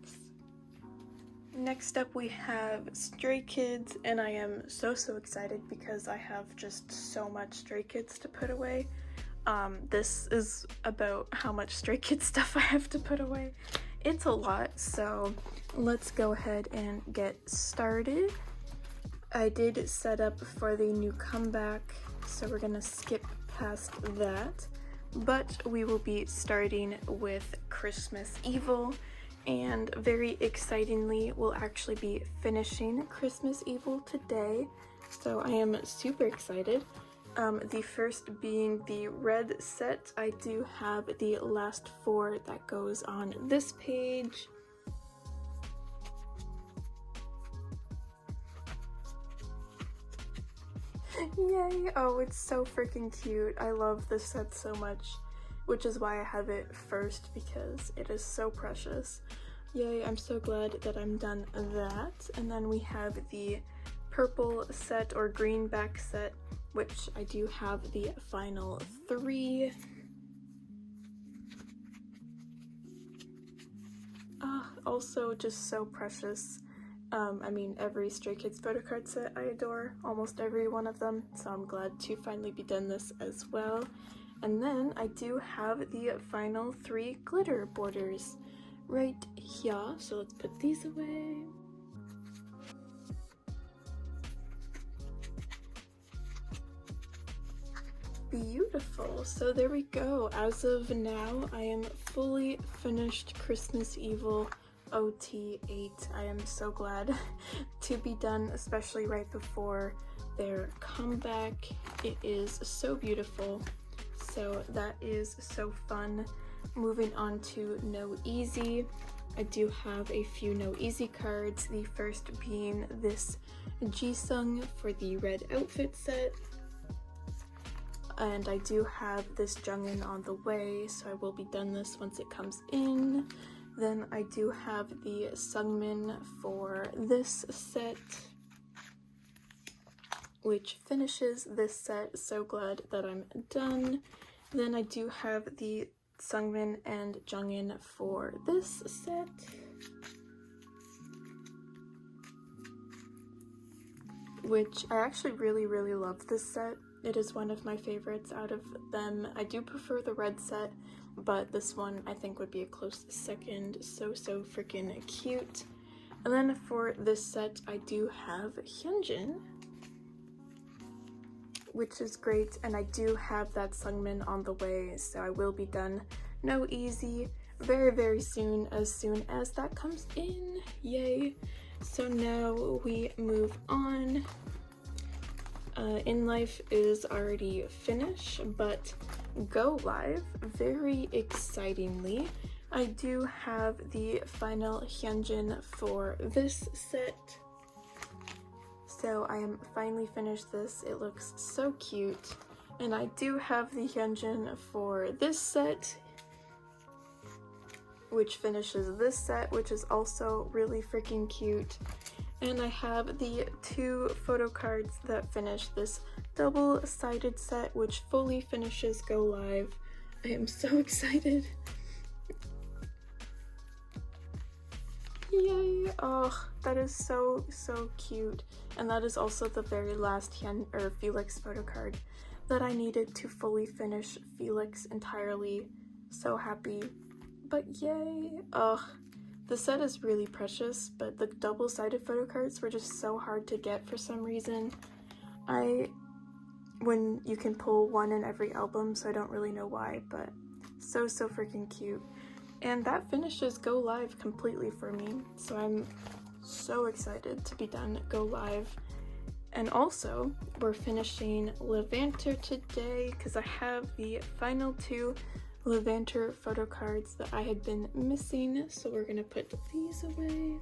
Next up we have Stray Kids, and I am so excited because I have just so much Stray Kids to put away. This is about how much Stray Kids stuff I have to put away. It's a lot, so let's go ahead and get started. I did set up for the new comeback, so we're gonna skip past that. But we will be starting with Christmas Evil, and very excitingly, we'll actually be finishing Christmas Evil today. So I am super excited. The first being the red set. I do have the last 4 that goes on this page. Yay! Oh, it's so freaking cute. I love this set so much, which is why I have it first, because it is so precious. Yay, I'm so glad that I'm done that. And then we have the purple set or greenback set, which I do have the final 3. Also just so precious. I mean, every Stray Kids photo card set I adore, almost every one of them, so I'm glad to finally be done this as well. And then I do have the final 3 glitter borders right here, so let's put these away. Beautiful. So there we go. As of now, I am fully finished Christmas Evil OT8. I am so glad to be done, especially right before their comeback. It is so beautiful. So that is so fun. Moving on to No Easy. I do have a few No Easy cards. The first being this Jisung for the red outfit set. And I do have this Jungin on the way, so I will be done this once it comes in. Then I do have the Sungmin for this set, which finishes this set. So glad that I'm done. Then I do have the Sungmin and Jungin for this set. Which I actually really love this set. It is one of my favorites out of them. I do prefer the red set, but this one I think would be a close second. So freaking cute. And then for this set, I do have Hyunjin, which is great, and I do have that Sungmin on the way, so I will be done No Easy very soon as that comes in. Yay! So now we move on. In Life is already finished, but Go Live, very excitingly, I do have the final Hyunjin for this set. So I am finally finished this. It looks so cute. And I do have the Hyunjin for this set, which finishes this set, which is also really freaking cute. And I have the 2 photo cards that finish this double-sided set, which fully finishes Go Live. I am so excited. Yay! Oh, that is so cute. And that is also the very last Felix photo card that I needed to fully finish Felix entirely. So happy. But yay! Oh, the set is really precious, but the double-sided photo cards were just so hard to get for some reason. When you can pull one in every album, so I don't really know why, but so freaking cute. And that finishes Go Live completely for me, so I'm so excited to be done Go Live. And also, we're finishing Levanter today, because I have the final 2 Levanter photo cards that I had been missing, so we're gonna put these away.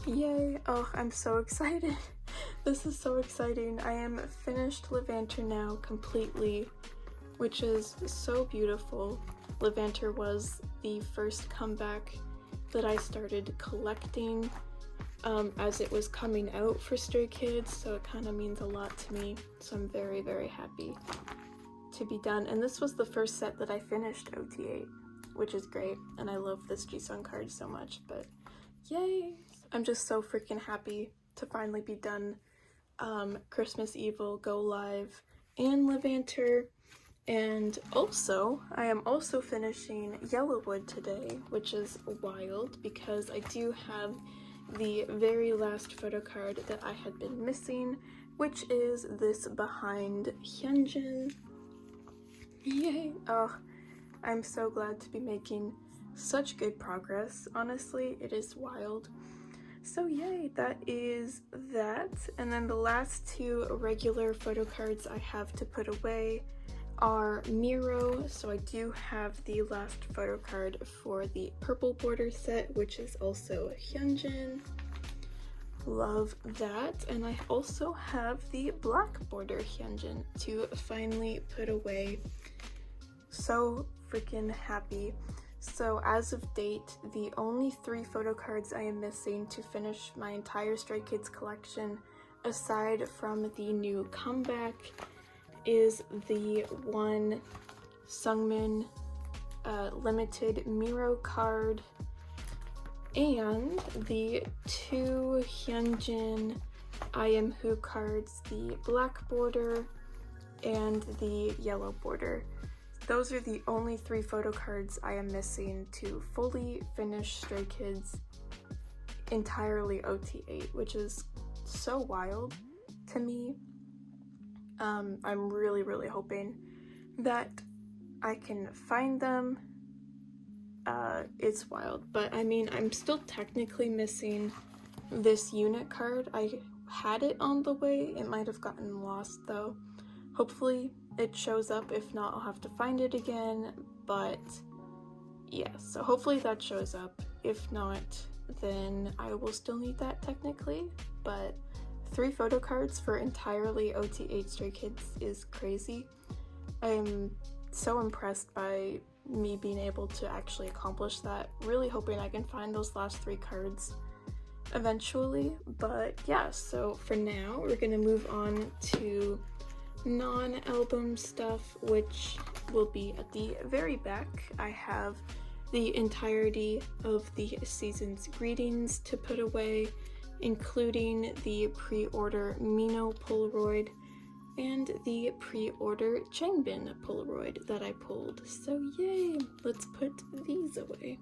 Yay! Oh, I'm so excited. This is so exciting. I am finished Levanter now completely, which is so beautiful. Levanter was the first comeback that I started collecting as it was coming out for Stray Kids, so it kind of means a lot to me. So I'm very happy to be done. And this was the first set that I finished OT8, which is great. And I love this Jisung card so much, but yay! I'm just so freaking happy to finally be done Christmas Evil, Go Live, and Levanter. And also, I am also finishing Yellowwood today, which is wild because I do have the very last photo card that I had been missing, which is this behind Hyunjin. Yay! Oh, I'm so glad to be making such good progress. Honestly, it is wild. So yay, that is that. And then the last two regular photo cards I have to put away are Miro. So I do have the last photo card for the purple border set, which is also Hyunjin. Love that. And I also have the black border Hyunjin to finally put away. So freaking happy. So as of date, the only 3 photo cards I am missing to finish my entire Stray Kids collection, aside from the new comeback, is the one Sungmin limited Miro card and the 2 Hyunjin I Am Who cards, the black border and the yellow border. Those are the only 3 photo cards I am missing to fully finish Stray Kids entirely OT8, which is so wild to me. I'm really hoping that I can find them. It's wild, but I mean, I'm still technically missing this unit card. I had it on the way. It might have gotten lost though. Hopefully it shows up. If not, I'll have to find it again, but yeah, so hopefully that shows up. If not, then I will still need that technically, but 3 photo cards for entirely OT8 Stray Kids is crazy. I am so impressed by me being able to actually accomplish that. Really hoping I can find those last 3 cards eventually, but yeah, so for now we're gonna move on to non-album stuff, which will be at the very back. I have the entirety of the season's greetings to put away, including the pre-order Mino Polaroid and the pre-order Changbin Polaroid that I pulled. So yay, let's put these away.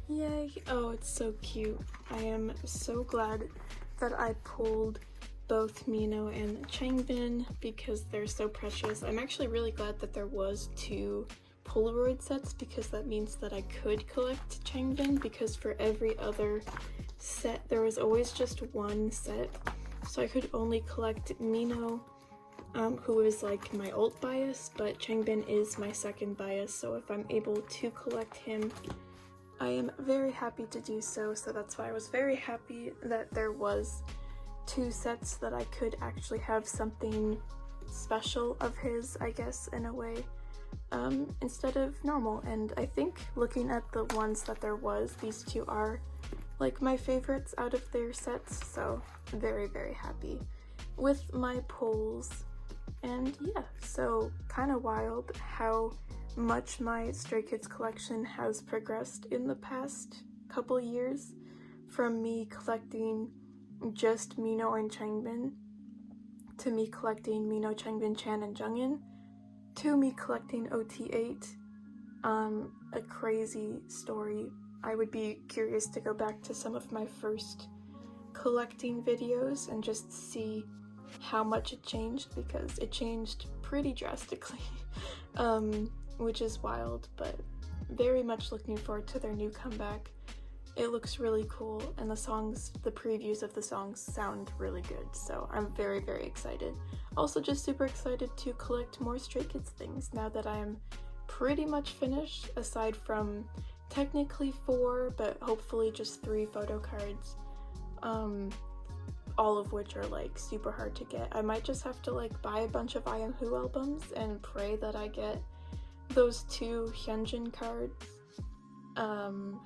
Yay! Oh, it's so cute. I am so glad that I pulled both Mino and Changbin because they're so precious. I'm actually really glad that there was 2 Polaroid sets because that means that I could collect Changbin, because for every other set there was always just 1 set. So I could only collect Mino, who is like my ult bias, but Changbin is my second bias, so if I'm able to collect him, I am very happy to do so. So that's why I was very happy that there was 2 sets that I could actually have something special of his, I guess, in a way, instead of normal. And I think looking at the ones that there was, these 2 are like my favorites out of their sets, so very happy with my pulls. And yeah, so kind of wild how much my Stray Kids collection has progressed in the past couple years, from me collecting just Mino and Changbin to me collecting Mino, Changbin, Chan, and Jungin to me collecting OT8. A crazy story. I would be curious to go back to some of my first collecting videos and just see how much it changed, because it changed pretty drastically. Which is wild, but very much looking forward to their new comeback. It looks really cool, and the previews of the songs sound really good, so I'm very excited. Also just super excited to collect more Stray Kids things now that I'm pretty much finished, aside from technically 4, but hopefully just 3 photo cards. all of which are like super hard to get. I might just have to like buy a bunch of I Am Who albums and pray that I get those 2 Hyunjin cards.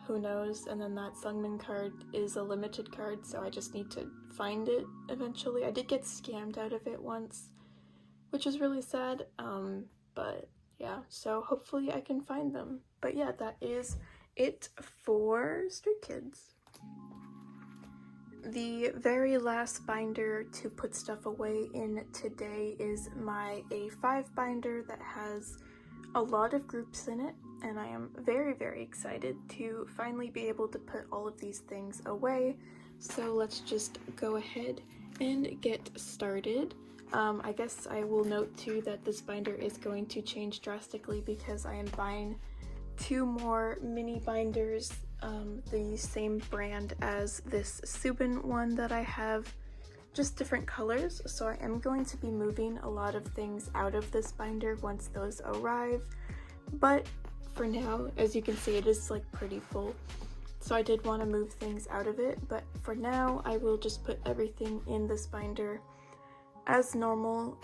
Who knows? And then that Sungmin card is a limited card, so I just need to find it eventually. I did get scammed out of it once, which is really sad, but yeah, so hopefully I can find them. But yeah, that is it for Stray Kids. The very last binder to put stuff away in today is my A5 binder that has a lot of groups in it, and I am very, very excited to finally be able to put all of these things away. So let's just go ahead and get started. I guess I will note too that this binder is going to change drastically because I am buying 2 more mini binders, the same brand as this Subin one that I have, just different colors. So I am going to be moving a lot of things out of this binder once those arrive, but for now, as you can see, it is like pretty full, so I did want to move things out of it. But for now, I will just put everything in this binder as normal,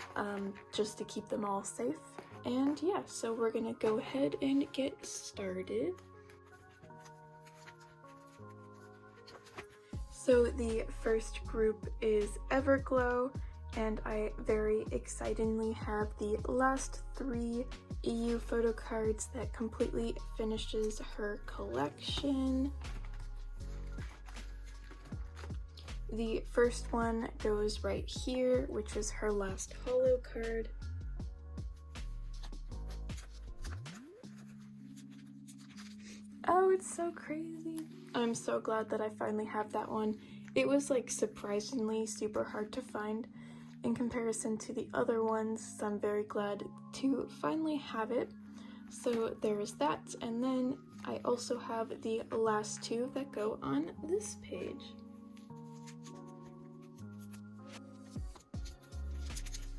just to keep them all safe. And yeah, so we're gonna go ahead and get started. So the first group is Everglow, and I very excitingly have the last 3 EU photo cards that completely finishes her collection. The first one goes right here, which is her last holo card. Oh, it's so crazy. I'm so glad that I finally have that one. It was like surprisingly super hard to find in comparison to the other ones, so I'm very glad to finally have it. So there's that, and then I also have the last 2 that go on this page.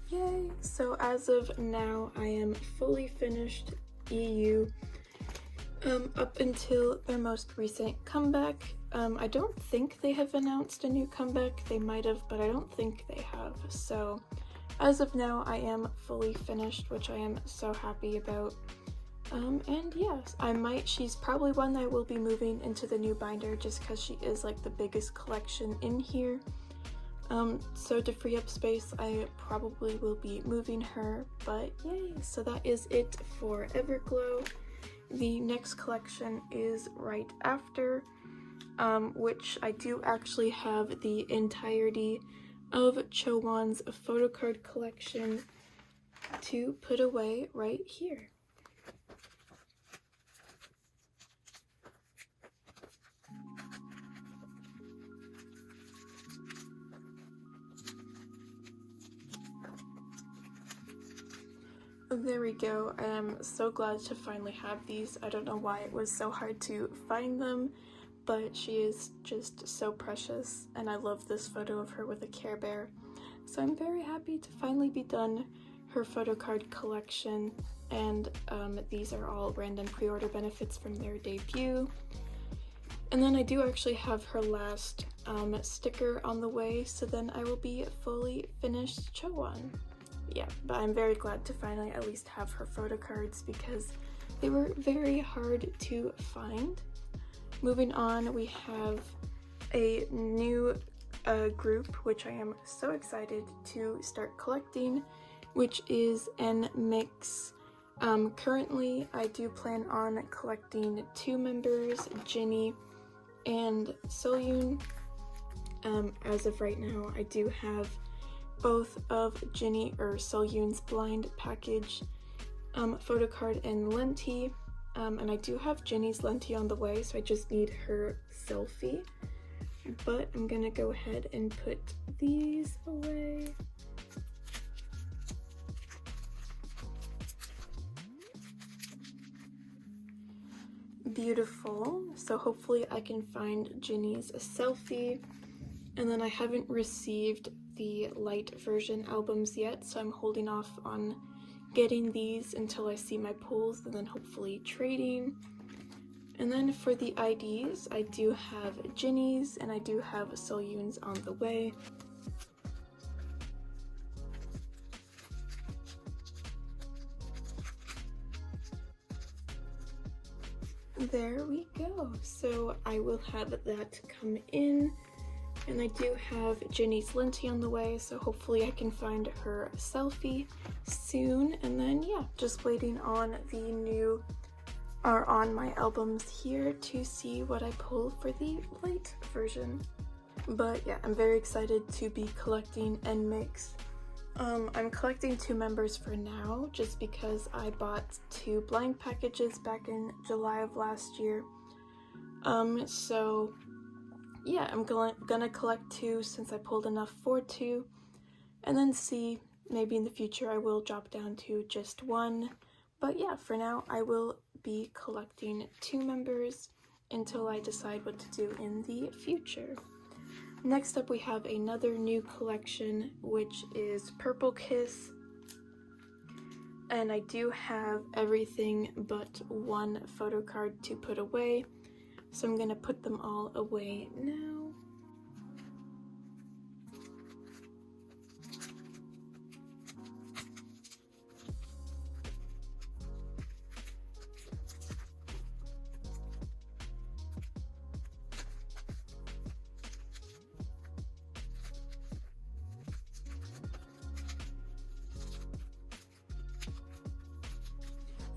Yay! So as of now, I am fully finished EU. Up until their most recent comeback. I don't think they have announced a new comeback. They might have, but I don't think they have. So as of now, I am fully finished, which I am so happy about. And yes, she's probably one that I will be moving into the new binder just because she is like the biggest collection in here. So to free up space, I probably will be moving her, but yay. So that is it for Everglow. The next collection is right after, which I do actually have the entirety of Chowon's photo card collection to put away right here. There we go. I am so glad to finally have these. I don't know why it was so hard to find them, but she is just so precious, and I love this photo of her with a Care Bear. So I'm very happy to finally be done her photo card collection, and these are all random pre-order benefits from their debut. And then I do actually have her last sticker on the way, so then I will be fully finished Chowon. Yeah, but I'm very glad to finally at least have her photo cards because they were very hard to find. Moving on, we have a new group, which I am so excited to start collecting, which is misc. Currently, I do plan on collecting 2 members, Jinny and Seohyun. As of right now, I do have both of Jinny or Seohyun's blind package photo card and lenti, and I do have Jinny's lenti on the way, so I just need her selfie. But I'm gonna go ahead and put these away. Beautiful. So hopefully I can find Jinny's selfie. And then I haven't received the light version albums yet, so I'm holding off on getting these until I see my pulls and then hopefully trading. And then for the IDs, I do have Jinny's and I do have Seohyun's on the way. there we go. So I will have that come in. And I do have Ginny's Linty on the way, so hopefully I can find her selfie soon. And then yeah, just waiting on the new, or on my albums here to see what I pull for the light version. But yeah, I'm very excited to be collecting NMICs. I'm collecting 2 members for now, just because I bought 2 blank packages back in July of last year. So yeah, I'm gonna collect 2 since I pulled enough for 2, and then see, maybe in the future I will drop down to just 1. But yeah, for now I will be collecting 2 members until I decide what to do in the future. Next up we have another new collection, which is Purple Kiss. And I do have everything but 1 photo card to put away. So I'm gonna put them all away now.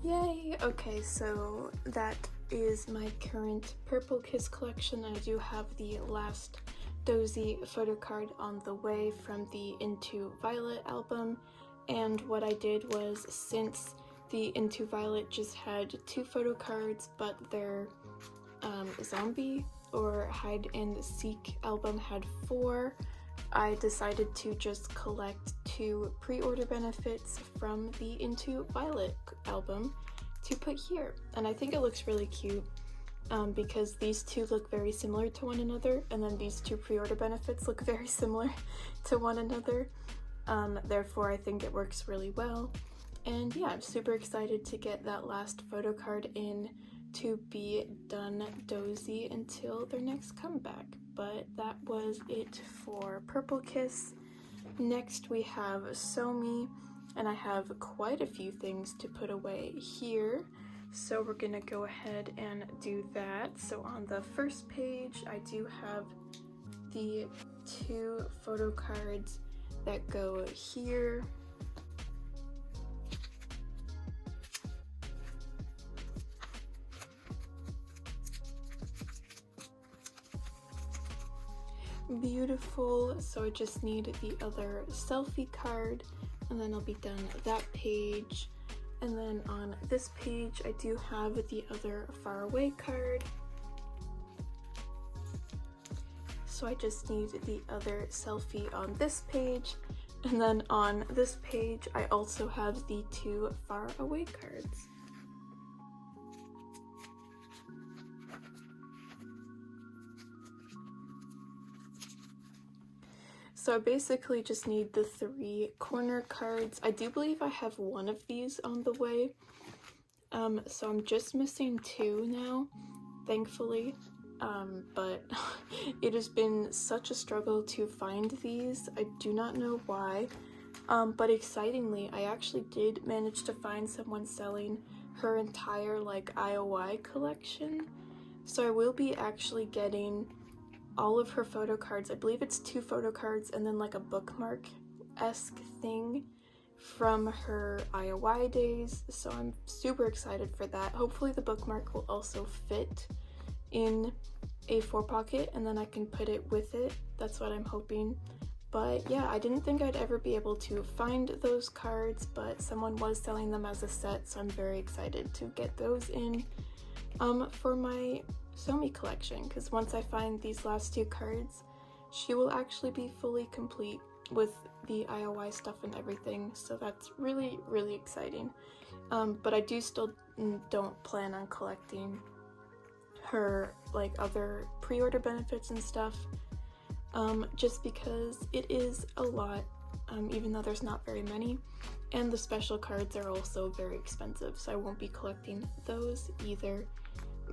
Yay! Okay, so that is my current Purple Kiss collection. I do have the last Dozy photo card on the way from the Into Violet album, and what I did was, since the Into Violet just had 2 photo cards, but their Zombie or Hide and Seek album had 4, I decided to just collect 2 pre-order benefits from the Into Violet album to put here. And I think it looks really cute because these 2 look very similar to one another, and then these 2 pre-order benefits look very similar to one another. Therefore, I think it works really well. And yeah, I'm super excited to get that last photo card in to be done Dozy until their next comeback. But that was it for Purple Kiss. Next we have Somi, and I have quite a few things to put away here, so we're gonna go ahead and do that. So on the first page I do have the 2 photo cards that go here. Beautiful. So I just need the other selfie card, and then I'll be done that page. And then on this page I do have the other Far Away card, so I just need the other selfie on this page. And then on this page I also have the 2 Far Away cards. So I basically just need the 3 corner cards. I do believe I have 1 of these on the way. So I'm just missing 2 now, thankfully. But it has been such a struggle to find these. I do not know why. But excitingly, I actually did manage to find someone selling her entire like IOI collection. So I will be actually getting all of her photo cards. I believe it's 2 photo cards and then like a bookmark-esque thing from her IOI days, so I'm super excited for that. Hopefully the bookmark will also fit in A4 pocket and then I can put it with it. That's what I'm hoping. But yeah, I didn't think I'd ever be able to find those cards, but someone was selling them as a set, so I'm very excited to get those in for my Somi collection, because once I find these last 2 cards, she will actually be fully complete with the IOI stuff and everything, so that's really, really exciting. But I do still don't plan on collecting her like other pre-order benefits and stuff, just because it is a lot, even though there's not very many, and the special cards are also very expensive, so I won't be collecting those either.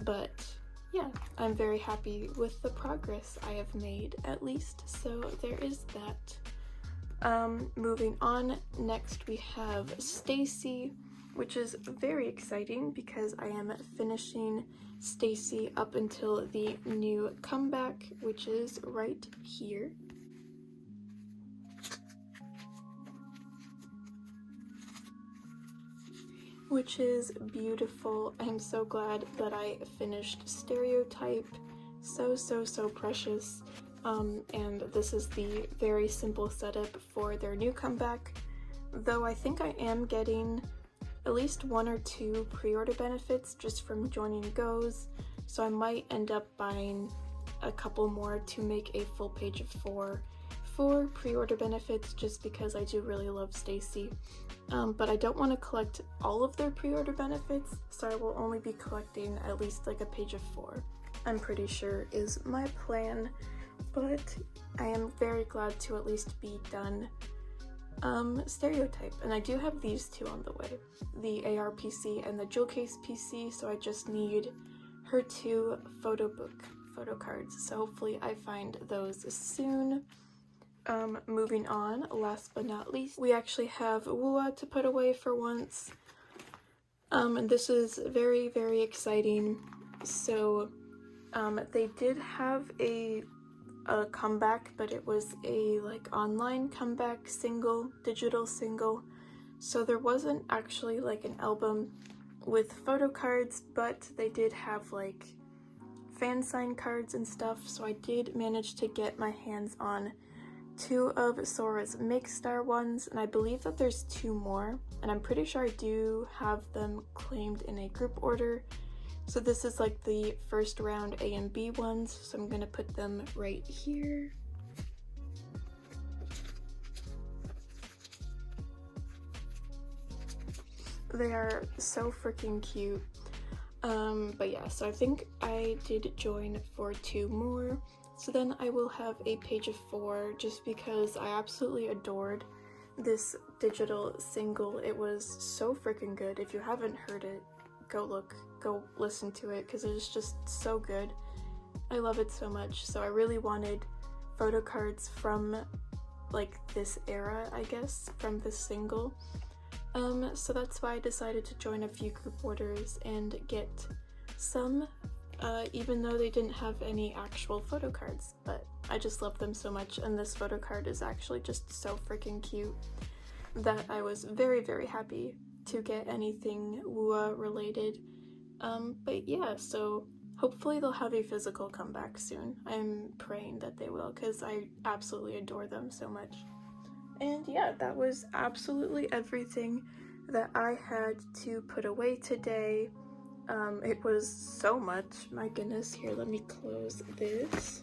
But yeah, I'm very happy with the progress I have made, at least, so there is that. Moving on, next we have Stacy, which is very exciting because I am finishing Stacy up until the new comeback, which is right here. Which is beautiful. I'm so glad that I finished Stereotype. So precious. And this is the very simple setup for their new comeback, though I think I am getting at least 1 or 2 pre-order benefits just from joining Goes, so I might end up buying a couple more to make a full page of 4 for pre-order benefits, just because I do really love Stacy. But I don't want to collect all of their pre-order benefits, so I will only be collecting at least like a page of 4. I'm pretty sure is my plan, but I am very glad to at least be done Stereotype. And I do have these 2 on the way, the AR PC and the jewel case PC, so I just need her 2 photo cards, so hopefully I find those soon. Moving on, last but not least, we actually have Wua to put away for once. And this is very exciting. So they did have a comeback, but it was a like online comeback single, digital single, so there wasn't actually like an album with photo cards, but they did have like fan sign cards and stuff, so I did manage to get my hands on 2 of Sora's Mix Star ones, and I believe that there's 2 more, and I'm pretty sure I do have them claimed in a group order. So this is like the first round A and B ones, so I'm gonna put them right here. They are so freaking cute. But yeah, so I think I did join for 2 more. So then I will have a page of 4, just because I absolutely adored this digital single. It was so freaking good. If you haven't heard it, go listen to it, because it is just so good. I love it so much. So I really wanted photo cards from like this era, I guess, from this single. So that's why I decided to join a few group orders and get some, even though they didn't have any actual photo cards, but I just love them so much, and this photo card is actually just so freaking cute that I was very happy to get anything Wua related. But yeah, so hopefully they'll have a physical comeback soon. I'm praying that they will, because I absolutely adore them so much. And yeah, that was absolutely everything that I had to put away today. It was so much, my goodness. Here, let me close this.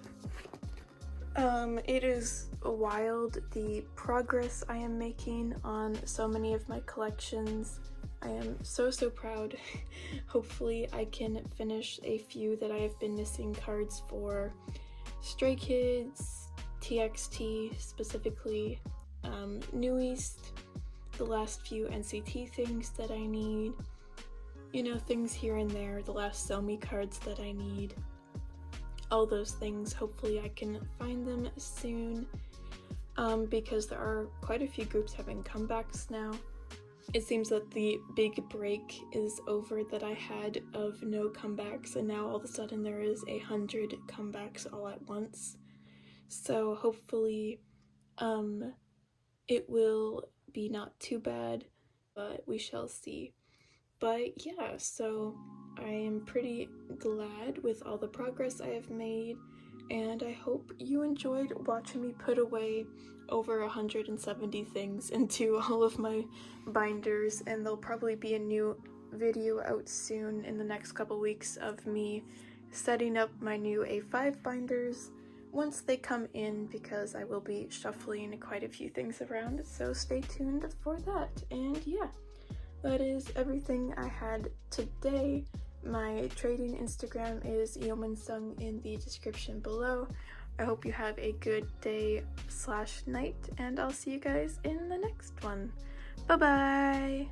It is wild, the progress I am making on so many of my collections. I am so proud. Hopefully I can finish a few that I have been missing cards for. Stray Kids, TXT specifically, New East, the last few NCT things that I need, you know, things here and there, the last Selmi cards that I need, all those things. Hopefully I can find them soon, because there are quite a few groups having comebacks now. It seems that the big break is over that I had of no comebacks, and now all of a sudden there is 100 comebacks all at once. So hopefully it will be not too bad, but we shall see. But yeah, so I am pretty glad with all the progress I have made, and I hope you enjoyed watching me put away over 170 things into all of my binders, and there'll probably be a new video out soon in the next couple weeks of me setting up my new A5 binders once they come in, because I will be shuffling quite a few things around, so stay tuned for that. And yeah, that is everything I had today. My trading Instagram is yohminsung in the description below. I hope you have a good day/night, and I'll see you guys in the next one. Bye bye!